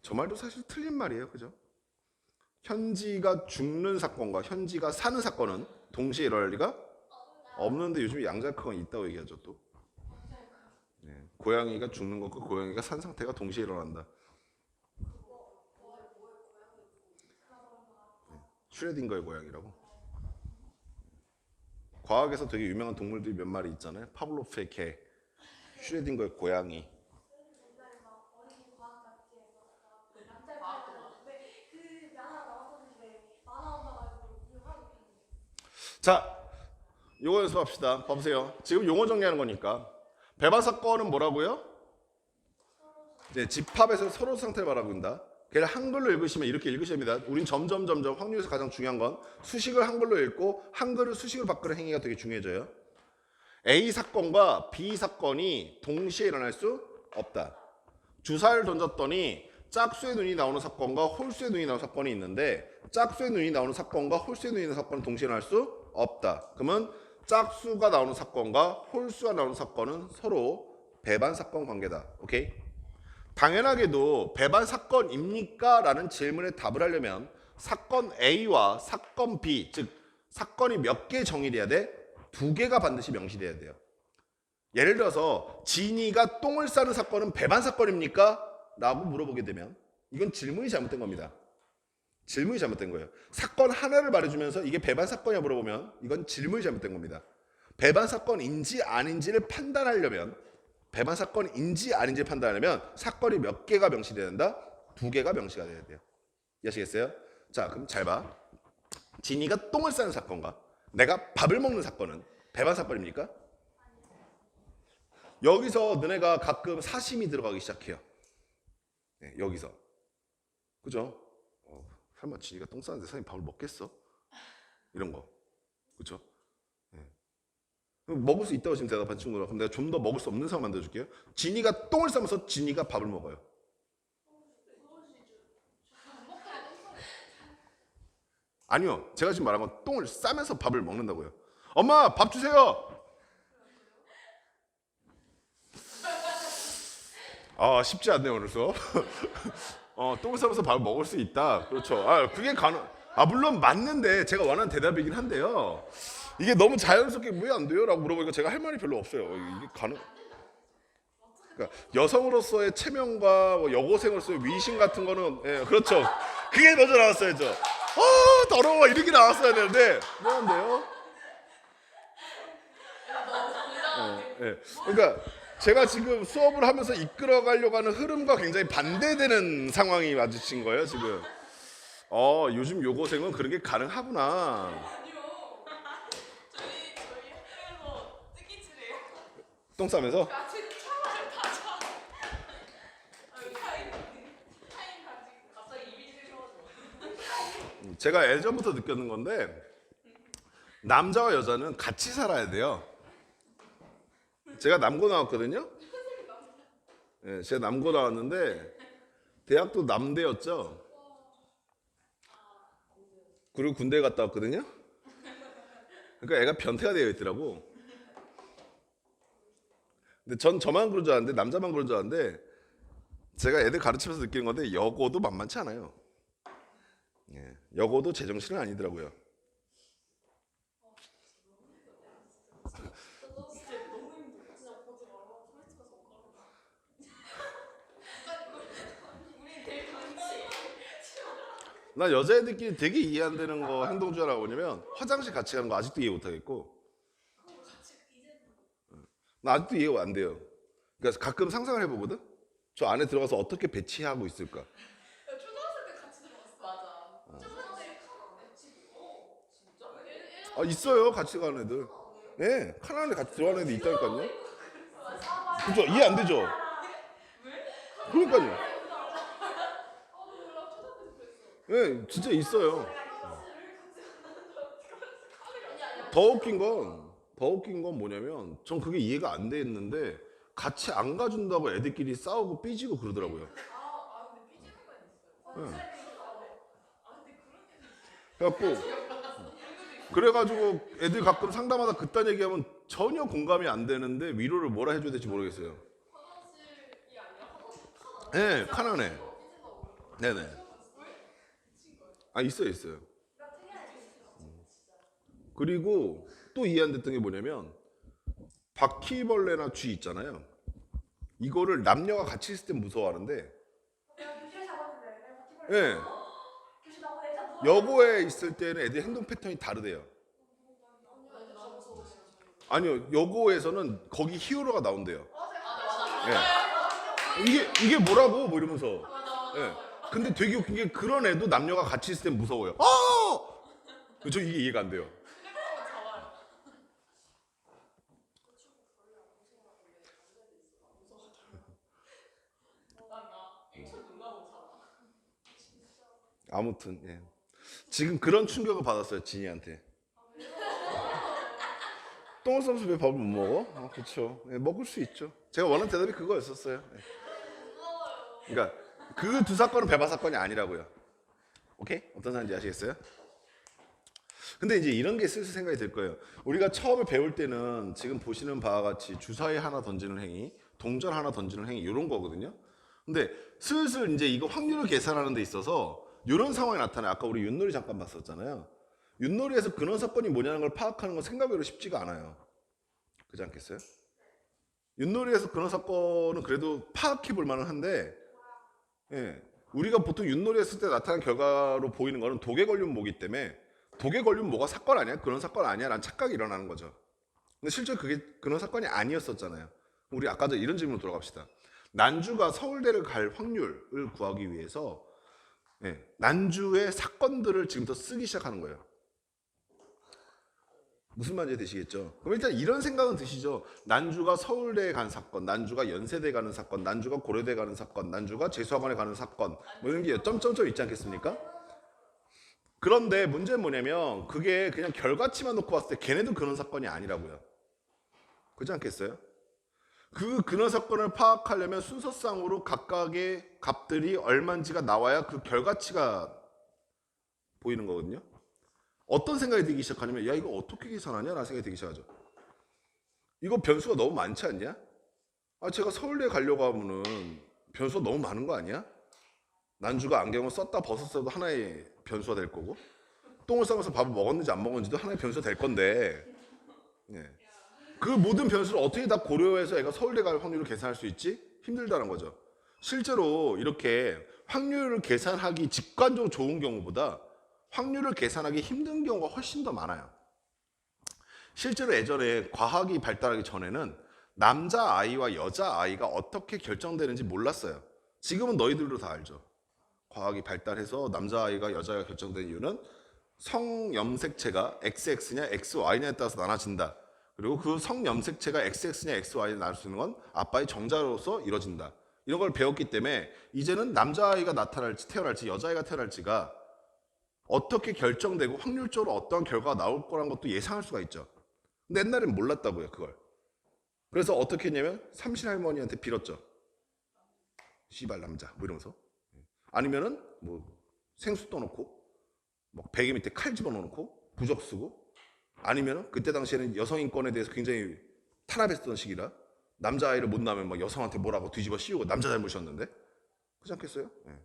S1: 저 말도 사실 틀린 말이에요. 그죠? 현지가 죽는 사건과 현지가 사는 사건은 동시에 일어날 리가 없는데 요즘 양자역학은 있다고 얘기하죠. 또 네. 고양이가 죽는 것과 고양이가 산 상태가 동시에 일어난다. 네. 슈레딩거의 고양이라고. 과학에서 되게 유명한 동물들이 몇 마리 있잖아요. 파블로프의 개, 슈레딩거의 고양이. 자, 요거 연습합시다. 봐보세요. 지금 용어 정리하는 거니까. 배반 사건은 뭐라고요? 네, 집합에서 서로 상태를 말하고 있다. 그냥 한글로 읽으시면 이렇게 읽으셔야 됩니다. 우린 점점 확률에서 가장 중요한 건 수식을 한글로 읽고 한글을 수식으로 바꾸는 행위가 되게 중요해져요. A 사건과 B 사건이 동시에 일어날 수 없다. 주사를 던졌더니 짝수의 눈이 나오는 사건과 홀수의 눈이 나오는 사건이 있는데 짝수의 눈이 나오는 사건과 홀수의 눈이 나오는 사건은 동시에 일어날 수 없다. 그러면 짝수가 나오는 사건과 홀수가 나오는 사건은 서로 배반 사건 관계다. 오케이? 당연하게도 배반 사건입니까? 라는 질문에 답을 하려면 사건 A와 사건 B, 즉 사건이 몇 개 정의돼야 돼? 2개가 반드시 명시돼야 돼요. 예를 들어서 진이가 똥을 싸는 사건은 배반 사건입니까? 라고 물어보게 되면 이건 질문이 잘못된 겁니다. 질문이 잘못된 거예요. 사건 하나를 말해주면서 이게 배반 사건이냐 물어보면 이건 질문이 잘못된 겁니다. 배반 사건인지 아닌지를 판단하려면 배반 사건인지 아닌지를 판단하려면 사건이 몇 개가 명시돼야 된다? 2개가 명시가 돼야 돼요. 이해하시겠어요? 자, 그럼 잘 봐. 진이가 똥을 싸는 사건과 내가 밥을 먹는 사건은 배반 사건입니까? 여기서 너네가 가끔 사심이 들어가기 시작해요. 네, 여기서. 그죠? 설마 진이가 똥 싸는데 사람이 밥을 먹겠어? 이런 거. 그죠? 네. 먹을 수 있다고 지금 대답한 친구라. 그럼 내가 좀 더 먹을 수 없는 상황 만들어줄게요. 진이가 똥을 싸면서 진이가 밥을 먹어요. 아니요. 제가 지금 말한 건 똥을 싸면서 밥을 먹는다고요. 엄마 밥 주세요. 아, 쉽지 않네요, 오늘 수업. 똥을 싸면서 밥을 먹을 수 있다. 그렇죠. 그게 물론 맞는데 제가 원하는 대답이긴 한데요. 이게 너무 자연스럽게 왜 안 돼요? 라고 물어보니까 제가 할 말이 별로 없어요. 이게 그러니까 여성으로서의 체면과 뭐 여고생으로서의 위신 같은 거는, 예, 그렇죠. 그게 먼저 나왔어야죠. 더러워. 이렇게 나왔어야 되는데, 뭐한데요? 예. 그러니까 제가 지금 수업을 하면서 이끌어가려고 하는 흐름과 굉장히 반대되는 상황이 마주친 거예요, 지금. 요즘 여고생은 그런 게 가능하구나.
S2: 아니요. 저희 학교에서 뜨기질해요.
S1: 똥 싸면서?
S2: 같이 차를 타자. 타임 가지고 갑자기 입이 세셔가지고.
S1: 제가 예전부터 느꼈는 건데, 남자와 여자는 같이 살아야 돼요. 제가 남고 나왔거든요. 네, 제가 남고 나왔는데 대학도 남대였죠. 그리고 군대 갔다 왔거든요. 그러니까 애가 변태가 되어 있더라고. 근데 전 저만 그런 줄 알았는데, 남자만 그런 줄 알았는데, 제가 애들 가르치면서 느끼는 건데 여고도 만만치 않아요. 예, 여고도 제정신은 아니더라고요. 나 여자애들끼리 되게 이해 안 되는 거 행동 중 하나가 뭐냐면 화장실 같이 가는 거 아직도 이해 못 하겠고, 나 아직도 이해가 안 돼요. 그러니까 가끔 상상을 해보거든. 저 안에 들어가서 어떻게 배치하고 있을까?
S2: 초등학생 때 같이 들어갔어. 맞아. 초등학생 때 진짜?
S1: 있어요, 같이 가는 애들. 예, 카나안에 같이 들어가는 애들 있다니까요. 그죠? 이해 안 되죠? 그러니까요. 예, 진짜 있어요. 더 웃긴 건 뭐냐면, 전 그게 이해가 안 됐는데 같이 안 가준다고 애들끼리 싸우고 삐지고 그러더라고요. 예. 그래가지고 애들 가끔 상담하다 그딴 얘기하면 전혀 공감이 안 되는데 위로를 뭐라 해줘야 될지 모르겠어요. 네, 카나네. 네네. 있어요. 그리고 또 이해 안 됐던 게 뭐냐면, 바퀴벌레나 쥐 있잖아요. 이거를 남녀가 같이 있을 땐 무서워하는데, 예, 여고에 있을 때는 애들 행동 패턴이 다르대요. 아니요, 여고에서는 거기 히어로가 나온대요. 예. 이게 뭐라고? 뭐 이러면서. 예. 근데 되게 웃긴 게, 그런 애도 남녀가 같이 있을 땐 무서워요. 저 이게 이해가 안 돼요. 아무튼, 예. 지금 그런 충격을 받았어요, 진이한테. 똥을 싸면서 왜 밥을 못 먹어? 그렇죠. 예, 먹을 수 있죠. 제가 원하는 대답이 그거였었어요. 예. 그러니까 그 두 사건은 배바 사건이 아니라고요. 오케이? 어떤 사람인지 아시겠어요? 근데 이제 이런 게 슬슬 생각이 들 거예요. 우리가 처음에 배울 때는 지금 보시는 바와 같이 주사위 하나 던지는 행위, 동전 하나 던지는 행위, 이런 거거든요. 근데 슬슬 이제 이거 확률을 계산하는 데 있어서 이런 상황이 나타나요. 아까 우리 윷놀이 잠깐 봤었잖아요. 윷놀이에서 근원 사건이 뭐냐는 걸 파악하는 건 생각외로 쉽지가 않아요. 그렇지 않겠어요? 윷놀이에서 근원 사건은 그래도 파악해 볼 만은 한데, 예, 우리가 보통 윷놀이 했을 때 나타난 결과로 보이는 거는 독에 걸린 모기 때문에, 독에 걸린 모가 사건 아니야? 근원 사건 아니야? 라는 착각이 일어나는 거죠. 근데 실제 그게 근원 사건이 아니었었잖아요. 우리 아까 전 이런 질문으로 돌아갑시다. 난주가 서울대를 갈 확률을 구하기 위해서, 예, 난주의 사건들을 지금부터 쓰기 시작하는 거예요. 무슨 말인지 되시겠죠? 그럼 일단 이런 생각은 드시죠? 난주가 서울대에 간 사건, 난주가 연세대 가는 사건, 난주가 고려대 가는 사건, 난주가 재수학원에 가는 사건, 뭐 이런 게 점점점 있지 않겠습니까? 그런데 문제는 뭐냐면, 그게 그냥 결과치만 놓고 봤을 때 걔네도 근원 사건이 아니라고요. 그렇지 않겠어요? 그 근원 사건을 파악하려면 순서상으로 각각의 값들이 얼마인지가 나와야 그 결과치가 보이는 거거든요. 어떤 생각이 들기 시작하냐면, 야, 이거 어떻게 계산하냐? 라는 생각이 들기 시작하죠. 이거 변수가 너무 많지 않냐? 제가 서울대 가려고 하면은 변수가 너무 많은 거 아니야? 난주가 안경을 썼다 벗었어도 하나의 변수가 될 거고, 똥을 싸면서 밥을 먹었는지 안 먹었는지도 하나의 변수가 될 건데, 예. 그 모든 변수를 어떻게 다 고려해서 애가 서울대 갈 확률을 계산할 수 있지? 힘들다는 거죠. 실제로 이렇게 확률을 계산하기 직관적으로 좋은 경우보다 확률을 계산하기 힘든 경우가 훨씬 더 많아요. 실제로 예전에 과학이 발달하기 전에는 남자 아이와 여자 아이가 어떻게 결정되는지 몰랐어요. 지금은 너희들도 다 알죠. 과학이 발달해서 남자 아이가 여자 아이가 결정된 이유는 성염색체가 XX냐 XY냐에 따라서 나눠진다. 그리고 그 성염색체가 XX냐 XY냐 나눌 수 있는 건 아빠의 정자로서 이루어진다. 이런 걸 배웠기 때문에 이제는 남자아이가 나타날지 태어날지 여자아이가 태어날지가 어떻게 결정되고 확률적으로 어떠한 결과가 나올 거란 것도 예상할 수가 있죠. 근데 옛날엔 몰랐다고요, 그걸. 그래서 어떻게 했냐면 삼신할머니한테 빌었죠. 씨발 남자 뭐 이러면서. 아니면은 뭐 생수 떠놓고 뭐 베개 밑에 칼 집어넣고 부적 쓰고, 아니면은 그때 당시에는 여성 인권에 대해서 굉장히 탄압했던 시기라 남자아이를 못 낳으면 막 여성한테 뭐라고 뒤집어 씌우고 남자 잘못이었는데 그렇지 않겠어요? 예.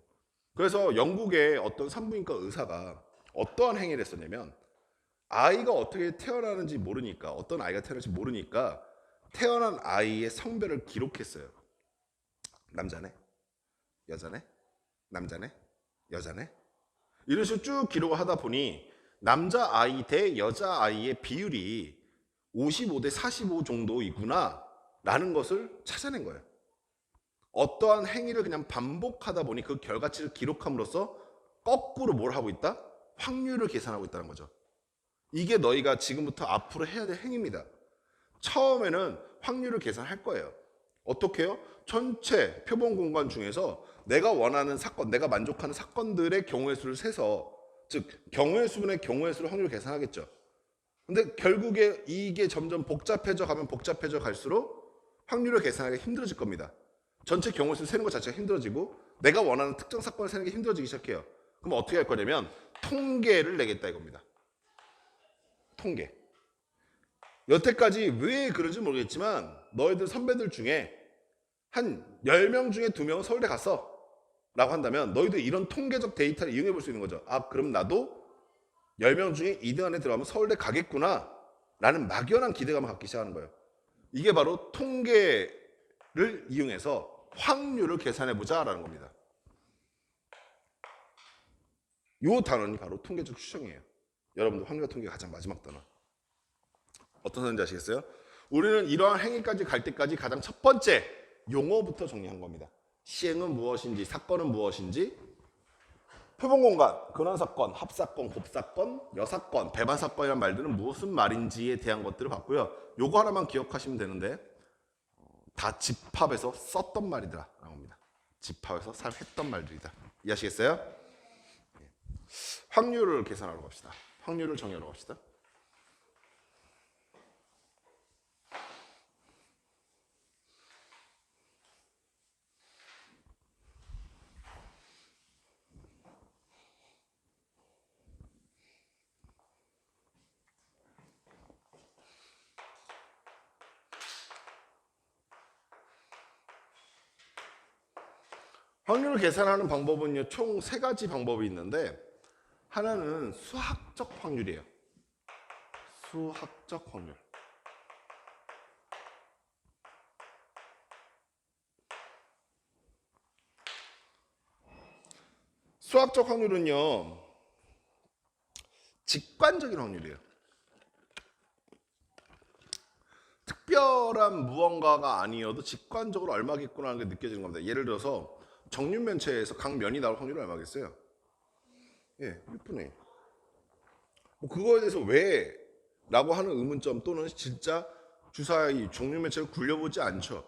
S1: 그래서 영국의 어떤 산부인과 의사가 어떠한 행위를 했었냐면 아이가 어떻게 태어나는지 모르니까, 어떤 아이가 태어날지 모르니까 태어난 아이의 성별을 기록했어요. 남자네, 여자네, 남자네, 여자네, 이런 식으로 쭉 기록을 하다 보니 남자 아이 대 여자 아이의 비율이 55대 45 정도이구나 라는 것을 찾아낸 거예요. 어떠한 행위를 그냥 반복하다 보니 그 결과치를 기록함으로써 거꾸로 뭘 하고 있다? 확률을 계산하고 있다는 거죠. 이게 너희가 지금부터 앞으로 해야 될 행위입니다. 처음에는 확률을 계산할 거예요. 어떻게 해요? 전체 표본 공간 중에서 내가 원하는 사건, 내가 만족하는 사건들의 경우의 수를 세서, 즉 경우의 수분의 경우의 수를 확률을 계산하겠죠. 근데 결국에 이게 점점 복잡해져 가면 복잡해져 갈수록 확률을 계산하기 힘들어질 겁니다. 전체 경우의 수를 세는 것 자체가 힘들어지고 내가 원하는 특정 사건을 세는 게 힘들어지기 시작해요. 그럼 어떻게 할 거냐면 통계를 내겠다 이겁니다. 통계. 여태까지 왜 그런지 모르겠지만 너희들 선배들 중에 한 10명 중에 2명은 서울대 갔어 라고 한다면 너희들 이런 통계적 데이터를 이용해 볼 수 있는 거죠. 아, 그럼 나도 10명 중에 2등 안에 들어가면 서울대 가겠구나 라는 막연한 기대감을 갖기 시작하는 거예요. 이게 바로 통계를 이용해서 확률을 계산해 보자 라는 겁니다. 이 단원이 바로 통계적 추정이에요. 여러분들 확률과 통계가 가장 마지막 단원. 어떤 선인지 아시겠어요? 우리는 이러한 행위까지 갈 때까지 가장 첫 번째 용어부터 정리한 겁니다. 시행은 무엇인지, 사건은 무엇인지, 표본공간, 근원사건, 합사건, 곱사건, 여사건, 배반사건이라는 말들은 무슨 말인지에 대한 것들을 봤고요. 요거 하나만 기억하시면 되는데 다 집합에서 썼던 말이다 라고 합니다. 집합에서 사용했던 말들이다. 이해하시겠어요? 확률을 계산하러 갑시다. 확률을 정의하러 갑시다. 확률을 계산하는 방법은요, 총 3가지 방법이 있는데 하나는 수학적 확률이에요. 수학적 확률. 수학적 확률은요, 직관적인 확률이에요. 특별한 무언가가 아니어도 직관적으로 얼마겠구나 하는 게 느껴지는 겁니다. 예를 들어서 정육면체에서 각 면이 나올 확률은 얼마겠어요? 예, 6분의 1. 뭐 그거에 대해서 왜? 라고 하는 의문점 또는 진짜 주사위 정육면체를 굴려보지 않죠.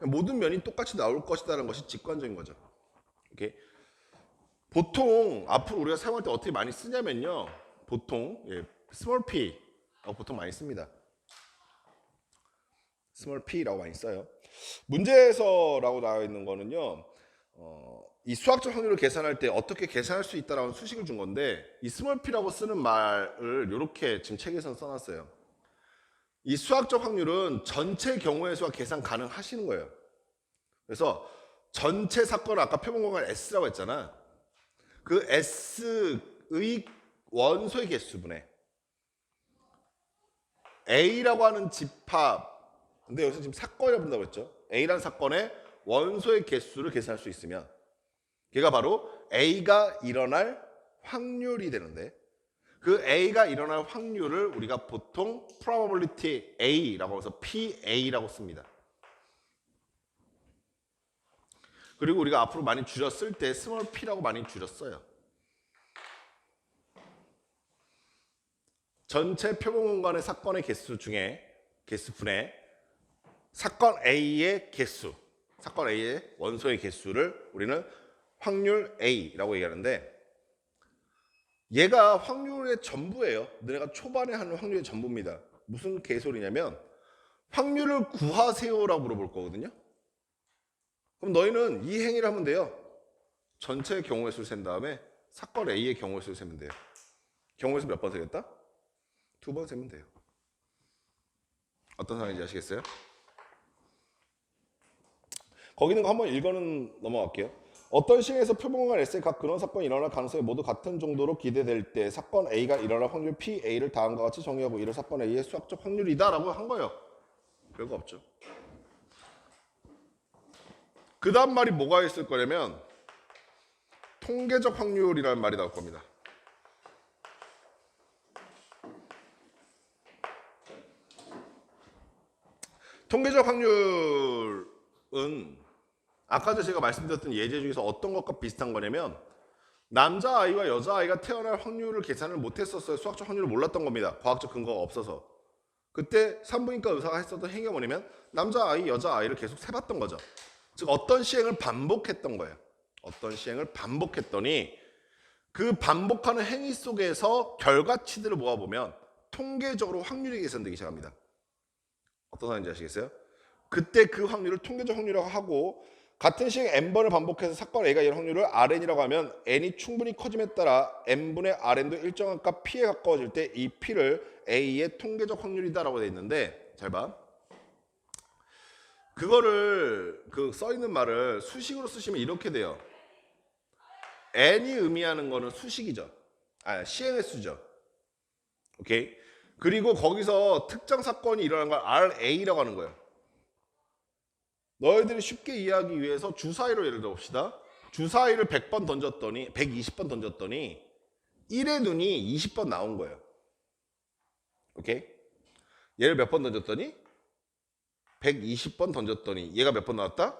S1: 모든 면이 똑같이 나올 것이다라는 것이 직관적인 거죠. 이렇게 보통 앞으로 우리가 사용할 때 어떻게 많이 쓰냐면요, 보통 small p 보통 많이 씁니다. small p라고 많이 써요. 문제에서라고 나와 있는 거는요, 이 수학적 확률을 계산할 때 어떻게 계산할 수 있다라는 수식을 준 건데, 이 small p라고 쓰는 말을 이렇게 지금 책에서 써놨어요. 이 수학적 확률은 전체 경우의 수가 계산 가능하시는 거예요. 그래서 전체 사건을 아까 표본공간 S라고 했잖아. 그 S의 원소의 개수분의 A라고 하는 집합, 근데 여기서 지금 사건이라고 본다고 했죠. A라는 사건의 원소의 개수를 계산할 수 있으면 걔가 바로 A가 일어날 확률이 되는데, 그 A가 일어날 확률을 우리가 보통 probability A라고 해서 PA라고 씁니다. 그리고 우리가 앞으로 많이 줄였을 때 small p라고 많이 줄였어요. 전체 표본공간의 사건의 개수 중에 개수분의 사건 A의 개수, 사건 A의 원소의 개수를 우리는 확률 A라고 얘기하는데, 얘가 확률의 전부예요. 너네가 초반에 하는 확률의 전부입니다. 무슨 개소리냐면 확률을 구하세요라고 물어볼 거거든요. 그럼 너희는 이 행위를 하면 돼요. 전체 경우의 수를 센 다음에 사건 A의 경우의 수를 세면 돼요. 경우의 수 몇 번 세겠다? 2번 세면 돼요. 어떤 상황인지 아시겠어요? 거기 있는 거 한번 읽어는 넘어갈게요. 어떤 시행에서 표본공간 S의 각 근원 사건이 일어날 가능성이 모두 같은 정도로 기대될 때 사건 A가 일어날 확률 PA를 다음과 같이 정의하고 이를 사건 A의 수학적 확률이다 라고 한 거예요. 별거 없죠. 그 다음 말이 뭐가 있을 거냐면 통계적 확률이라는 말이 나올 겁니다. 통계적 확률은 아까도 제가 말씀드렸던 예제 중에서 어떤 것과 비슷한 거냐면 남자아이와 여자아이가 태어날 확률을 계산을 못했었어요. 수학적 확률을 몰랐던 겁니다. 과학적 근거가 없어서. 그때 산부인과 의사가 했었던 행위가 뭐냐면 남자아이, 여자아이를 계속 세봤던 거죠. 즉 어떤 시행을 반복했던 거예요. 어떤 시행을 반복했더니 그 반복하는 행위 속에서 결과치들을 모아보면 통계적으로 확률이 계산되기 시작합니다. 어떤 상황인지 아시겠어요? 그때 그 확률을 통계적 확률이라고 하고, 같은 시행 n번을 반복해서 사건 A가 이런 확률을 Rn이라고 하면 n이 충분히 커짐에 따라 n분의 Rn도 일정한 값 P에 가까워질 때 이 P를 A의 통계적 확률이다라고 되어 있는데, 잘 봐. 그거를 써있는 말을 수식으로 쓰시면 이렇게 돼요. n이 의미하는 거는 수식이죠. 시행의 수죠. 오케이? 그리고 거기서 특정 사건이 일어난 걸 RA라고 하는 거예요. 너희들이 쉽게 이해하기 위해서 주사위로 예를 들어 봅시다. 주사위를 100번 던졌더니 120번 던졌더니 1의 눈이 20번 나온 거예요. 오케이? 얘를 몇 번 던졌더니 120번 던졌더니 얘가 몇 번 나왔다?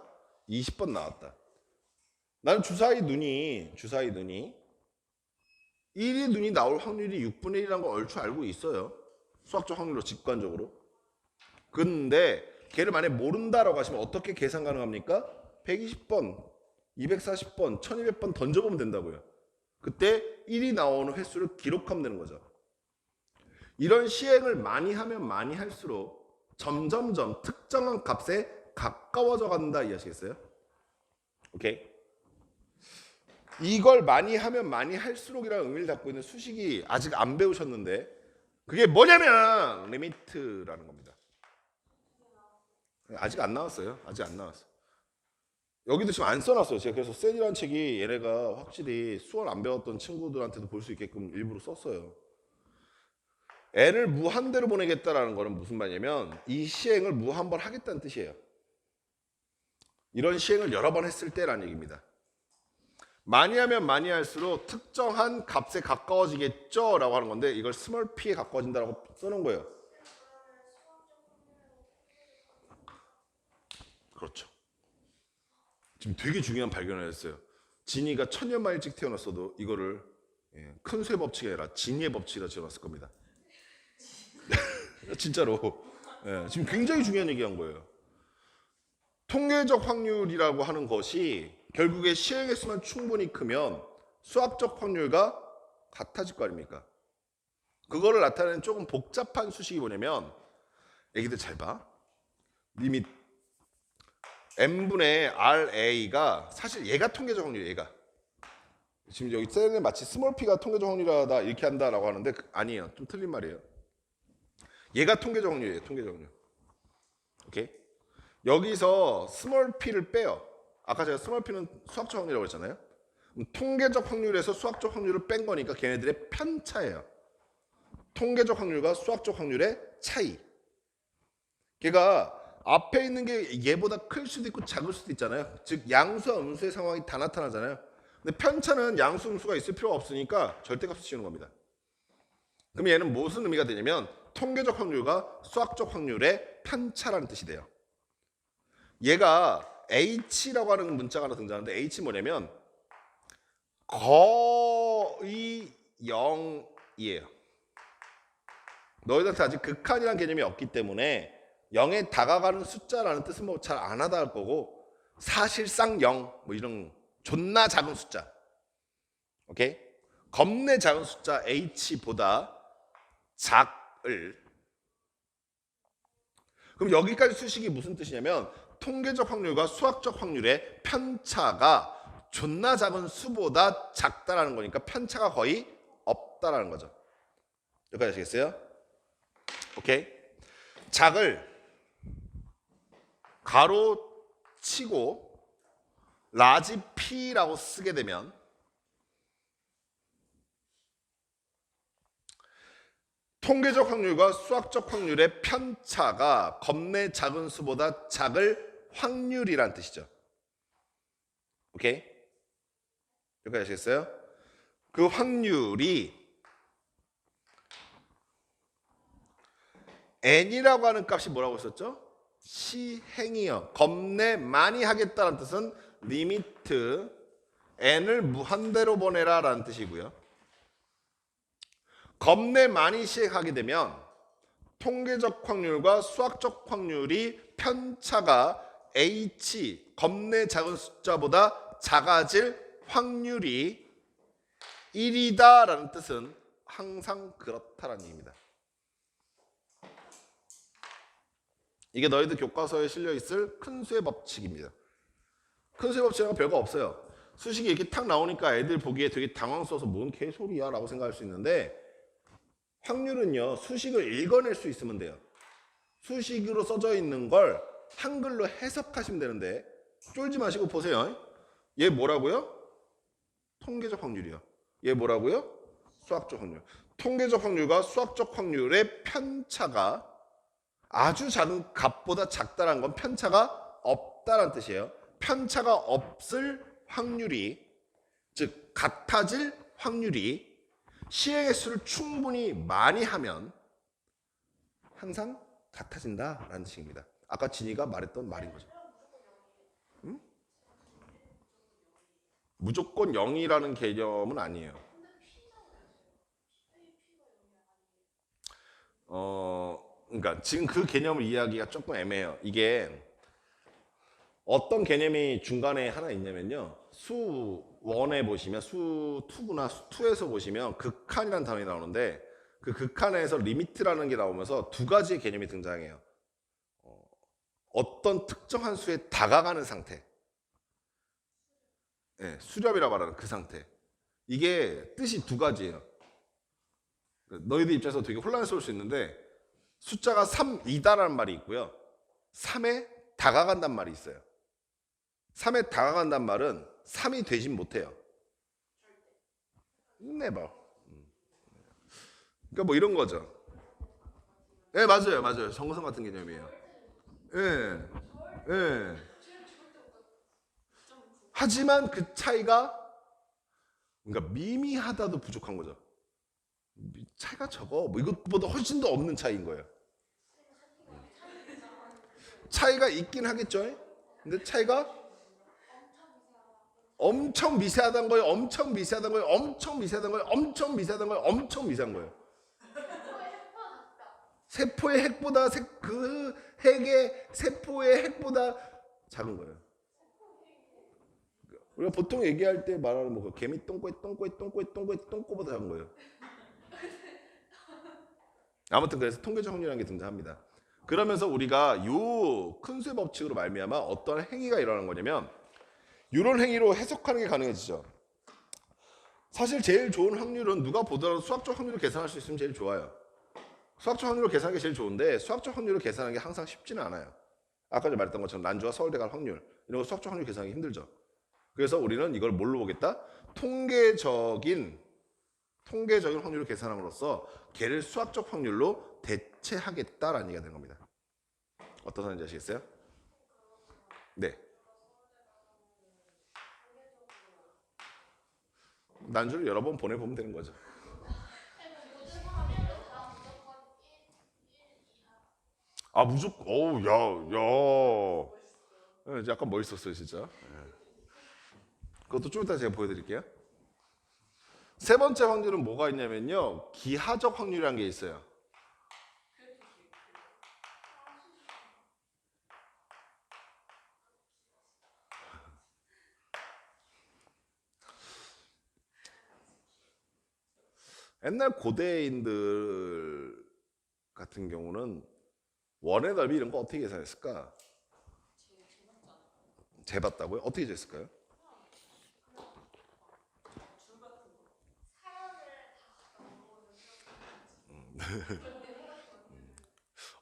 S1: 20번 나왔다. 나는 주사위 눈이 1의 눈이 나올 확률이 6분의 1이라는 걸 얼추 알고 있어요. 수학적 확률로 직관적으로. 근데 걔를 만약에 모른다라고 하시면 어떻게 계산 가능합니까? 120번, 240번, 1200번 던져보면 된다고요. 그때 1이 나오는 횟수를 기록하면 되는 거죠. 이런 시행을 많이 하면 많이 할수록 점점점 특정한 값에 가까워져 간다 이해하시겠어요? 오케이? 이걸 많이 하면 많이 할수록이라는 의미를 갖고 있는 수식이 아직 안 배우셨는데 그게 뭐냐면 리미트라는 겁니다. 아직 안 나왔어요. 아직 안 나왔어요. 여기도 지금 안 써놨어요. 제가 그래서 셀이라는 책이 얘네가 확실히 수월 안 배웠던 친구들한테도 볼 수 있게끔 일부러 썼어요. n을 무한대로 보내겠다라는 거는 무슨 말이냐면 이 시행을 무한번 하겠다는 뜻이에요. 이런 시행을 여러 번 했을 때라는 얘기입니다. 많이 하면 많이 할수록 특정한 값에 가까워지겠죠 라고 하는 건데 이걸 스몰 p에 가까워진다라고 써놓은 거예요. 그렇죠. 지금 되게 중요한 발견을 했어요. 진이가 1000년만 일찍 태어났어도 이거를 큰 쇠 법칙이 아니라 진의 법칙이라 지어놨을 겁니다. 진짜로. 지금 굉장히 중요한 얘기한 거예요. 통계적 확률이라고 하는 것이 결국에 시행의 수만 충분히 크면 수학적 확률과 같아질 거 아닙니까? 그거를 나타내는 조금 복잡한 수식이 뭐냐면 애기들 잘 봐. 리밋 n분의 RA가 사실 얘가 통계적 확률이에요. 얘가. 지금 여기 셀에 마치 스몰 p가 통계적 확률이다 이렇게 한다라고 하는데 아니에요. 좀 틀린 말이에요. 얘가 통계적 확률이에요. 통계적 확률. 오케이? 여기서 스몰 p를 빼요. 아까 제가 스몰p는 수학적 확률이라고 했잖아요. 통계적 확률에서 수학적 확률을 뺀 거니까 걔네들의 편차예요. 통계적 확률과 수학적 확률의 차이. 걔가 앞에 있는 게 얘보다 클 수도 있고 작을 수도 있잖아요. 즉 양수와 음수의 상황이 다 나타나잖아요. 근데 편차는 양수, 음수가 있을 필요가 없으니까 절대값을 치우는 겁니다. 그럼 얘는 무슨 의미가 되냐면 통계적 확률과 수학적 확률의 편차라는 뜻이 돼요. 얘가 H라고 하는 문자가 하나 등장하는데 H 뭐냐면 거의 0이에요. 너희들한테 아직 극한이라는 개념이 없기 때문에 0에 다가가는 숫자라는 뜻은 뭐 잘 안 하다 할 거고 사실상 0 뭐 이런 존나 작은 숫자. 오케이? 겁내 작은 숫자 H보다 작을. 그럼 여기까지 수식이 무슨 뜻이냐면 통계적 확률과 수학적 확률의 편차가 존나 작은 수보다 작다라는 거니까 편차가 거의 없다라는 거죠. 여기까지 아시겠어요? 오케이? 작을 가로 치고 라지 P라고 쓰게 되면 통계적 확률과 수학적 확률의 편차가 겁내 작은 수보다 작을 확률이란 뜻이죠. 오케이? 여기까지 아시겠어요? 그 확률이 n이라고 하는 값이 뭐라고 했었죠? 시행이요. 겁내 많이 하겠다는 뜻은 리미트 n을 무한대로 보내라 라는 뜻이고요. 겁내 많이 시행하게 되면 통계적 확률과 수학적 확률이 편차가 h 겁내 작은 숫자보다 작아질 확률이 1이다 라는 뜻은 항상 그렇다라는 얘기입니다. 이게 너희들 교과서에 실려있을 큰 수의 법칙입니다. 큰 수의 법칙은 별거 없어요. 수식이 이렇게 탁 나오니까 애들 보기에 되게 당황스러워서 뭔 개소리야 라고 생각할 수 있는데 확률은요 수식을 읽어낼 수 있으면 돼요. 수식으로 써져 있는 걸 한글로 해석하시면 되는데 쫄지 마시고 보세요. 얘 뭐라고요? 통계적 확률이요. 얘 뭐라고요? 수학적 확률. 통계적 확률과 수학적 확률의 편차가 아주 작은 값보다 작다는 건 편차가 없다는 뜻이에요. 편차가 없을 확률이 즉 같아질 확률이 시행의 수를 충분히 많이 하면 항상 같아진다라는 뜻입니다. 아까 진이가 말했던 말인 거죠. 응? 무조건 0이라는 개념은 아니에요. 그러니까 지금 그 개념을 이해하기가 조금 애매해요. 이게 어떤 개념이 중간에 하나 있냐면요. 수 1에 보시면 수 2구나 수 2에서 보시면 극한이라는 단어가 나오는데 그 극한에서 리미트라는 게 나오면서 두 가지의 개념이 등장해요. 어떤 특정한 수에 다가가는 상태. 네, 수렴이라고 말하는 그 상태. 이게 뜻이 두 가지예요. 너희들 입장에서 되게 혼란스러울 수 있는데 숫자가 3이다라는 말이 있고요. 3에 다가간단 말이 있어요. 3에 다가간단 말은 3이 되진 못해요. never. 그러니까 뭐 이런 거죠. 네, 맞아요. 정성 같은 개념이에요. 예. 예. 하지만 그 차이가 그러니까 미미하다도 부족한 거죠. 차이가 적어. 뭐 이것보다 훨씬 더 없는 차이인 거예요. 차이가 있긴 하겠죠. 근데 차이가 엄청 미세하다는 거예요. 엄청 미세하다는 거예요. 엄청 미세하다는 거예요. 엄청 미세하다는 거예요. 엄청 미세한 거예요. 세포의 핵보다 그 핵의 세포의 핵보다 작은 거예요. 우리가 보통 얘기할 때 말하는 뭐 개미 똥꼬의 똥꼬보다 작은 거예요. 아무튼 그래서 통계적 확률이라는 게 등장합니다. 그러면서 우리가 요 큰 수의 법칙으로 말미암아 어떤 행위가 일어나는 거냐면 이런 행위로 해석하는 게 가능해지죠. 사실 제일 좋은 확률은 누가 보더라도 수학적 확률을 계산할 수 있으면 제일 좋아요. 수학적 확률을 계산하는 게 제일 좋은데 수학적 확률을 계산하는 게 항상 쉽지는 않아요. 아까 전에 말했던 것처럼 난주와 서울대 갈 확률 이런 거 수학적 확률 계산하기 힘들죠. 그래서 우리는 이걸 뭘로 보겠다? 통계적인 확률을 계산함으로써 걔를 수학적 확률로 대체하겠다라는 얘기가 되는 겁니다. 어떤 소리인지 아시겠어요? 네. 난주를 여러 번 보내보면 되는 거죠. 아 무조건 어우 야 약간 멋있었어요 진짜. 예. 그것도 좀 이따 제가 보여드릴게요. 세 번째 확률은 뭐가 있냐면요, 기하적 확률이라는 게 있어요. 옛날 고대인들 같은 경우는 원의 넓이 이런 거 어떻게 계산했을까? 재봤다고요? 어떻게 재었을까요?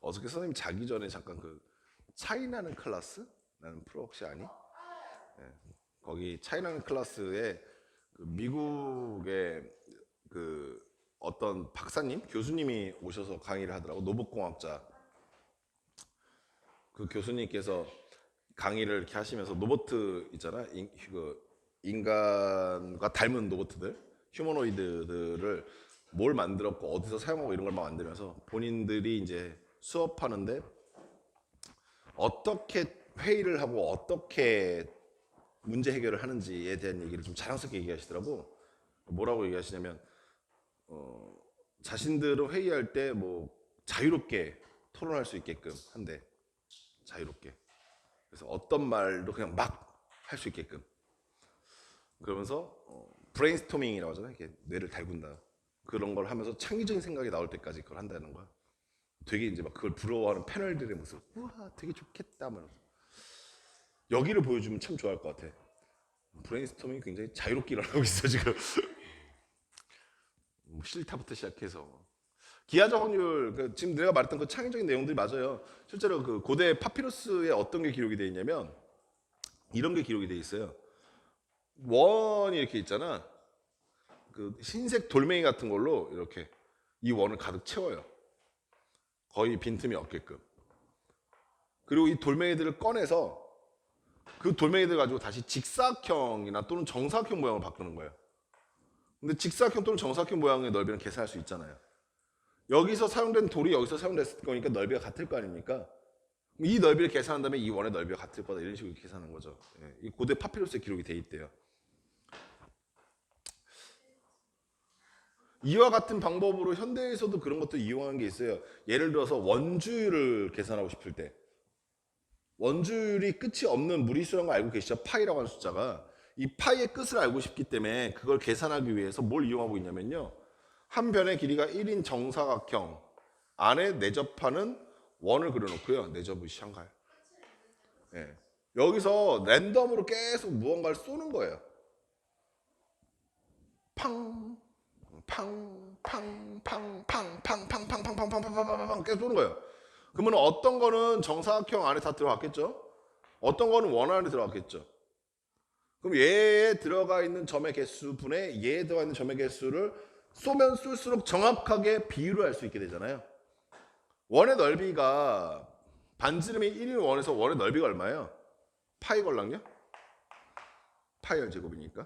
S1: 어저께 선생님 자기 전에 잠깐 그 차이나는 클래스? 라는 프로 혹시 아니? 네. 거기 차이나는 클래스에 그 미국의 그 어떤 박사님, 교수님이 오셔서 강의를 하더라고. 노봇공학자. 그 교수님께서 강의를 이렇게 하시면서 로봇 있잖아. 인간과 닮은 로봇들, 휴머노이드들을 뭘 만들었고 어디서 사용하고 이런 걸 막 만들면서 본인들이 이제 수업하는데 어떻게 회의를 하고 어떻게 문제 해결을 하는지에 대한 얘기를 좀 자랑스럽게 얘기하시더라고. 뭐라고 얘기하시냐면 자신들은 회의할 때 뭐 자유롭게 토론할 수 있게끔 한대. 자유롭게. 그래서 어떤 말도 그냥 막 할 수 있게끔. 그러면서 브레인스토밍이라고 하잖아요. 이렇게 뇌를 달군다. 그런 걸 하면서 창의적인 생각이 나올 때까지 그걸 한다는 거야. 되게 이제 막 그걸 부러워하는 패널들의 모습. 우와, 되게 좋겠다. 하면서. 여기를 보여주면 참 좋아할 것 같아. 브레인스토밍이 굉장히 자유롭게 일어나고 있어 지금. 뭐 싫다부터 시작해서 기하적 확률, 지금 내가 말했던 그 창의적인 내용들이 맞아요. 실제로 그 고대 파피루스에 어떤 게 기록이 돼 있냐면 이런 게 기록이 돼 있어요. 원이 이렇게 있잖아. 그 흰색 돌멩이 같은 걸로 이렇게 이 원을 가득 채워요. 거의 빈틈이 없게끔. 그리고 이 돌멩이들을 꺼내서 그 돌멩이들 가지고 다시 직사각형이나 또는 정사각형 모양을 바꾸는 거예요. 근데 직사각형 또는 정사각형 모양의 넓이는 계산할 수 있잖아요. 여기서 사용된 돌이 여기서 사용됐을 거니까 넓이가 같을 거 아닙니까? 이 넓이를 계산한다면 이 원의 넓이가 같을 거다 이런 식으로 계산하는 거죠. 예, 이 고대 파피루스에 기록이 돼 있대요. 이와 같은 방법으로 현대에서도 그런 것도 이용하는 게 있어요. 예를 들어서 원주율을 계산하고 싶을 때 원주율이 끝이 없는 무리수라는 거 알고 계시죠? 파이라고 하는 숫자가 이 파이의 끝을 알고 싶기 때문에 그걸 계산하기 위해서 뭘 이용하고 있냐면요, 한 변의 길이가 1인 정사각형 안에 내접하는 원을 그려놓고요. 내접의 샹갈. 예. 여기서 랜덤으로 계속 무언가를 쏘는 거예요. 팡, 팡, 팡, 팡, 팡, 팡, 팡, 팡, 팡, 팡, 팡, 팡, 팡, 팡, 팡, 계속 쏘는 거예요. 그러면 어떤 거는 정사각형 안에 다 들어갔겠죠? 어떤 거는 원 안에 들어갔겠죠? 그럼 얘에 들어가 있는 점의 개수 분의 얘에 들어가 있는 점의 개수를 쏘면 쏠수록 정확하게 비율을 알 수 있게 되잖아요. 원의 넓이가 반지름이 1인 원에서 원의 넓이가 얼마예요? 파이 걸랑요? 파이 r 제곱이니까.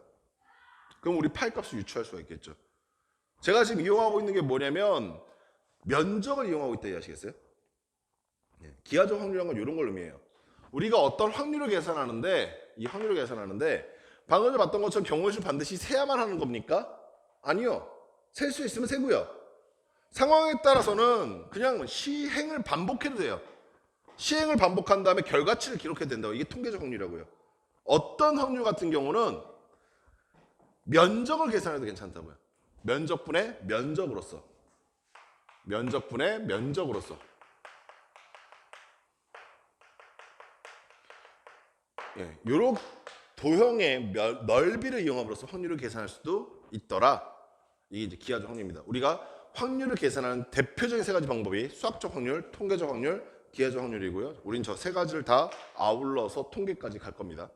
S1: 그럼 우리 파이 값을 유추할 수가 있겠죠. 제가 지금 이용하고 있는 게 뭐냐면 면적을 이용하고 있다 아시겠어요? 기하적 확률이란 건 이런 걸 의미해요. 우리가 어떤 확률을 계산하는데 이 확률을 계산하는데 방금 전에 봤던 것처럼 경우의 수 반드시 세야만 하는 겁니까? 아니요. 셀 수 있으면 세고요. 상황에 따라서는 그냥 시행을 반복해도 돼요. 시행을 반복한 다음에 결과치를 기록해도 된다고. 이게 통계적 확률이라고요. 어떤 확률 같은 경우는 면적을 계산해도 괜찮다고요. 면적분의 면적으로서. 면적분의 면적으로서. 예, 요런 도형의 넓이를 이용함으로써 확률을 계산할 수도 있더라. 이게 이제 기하적 확률입니다. 우리가 확률을 계산하는 대표적인 세 가지 방법이 수학적 확률, 통계적 확률, 기하적 확률이고요. 우린 저 세 가지를 다 아울러서 통계까지 갈 겁니다.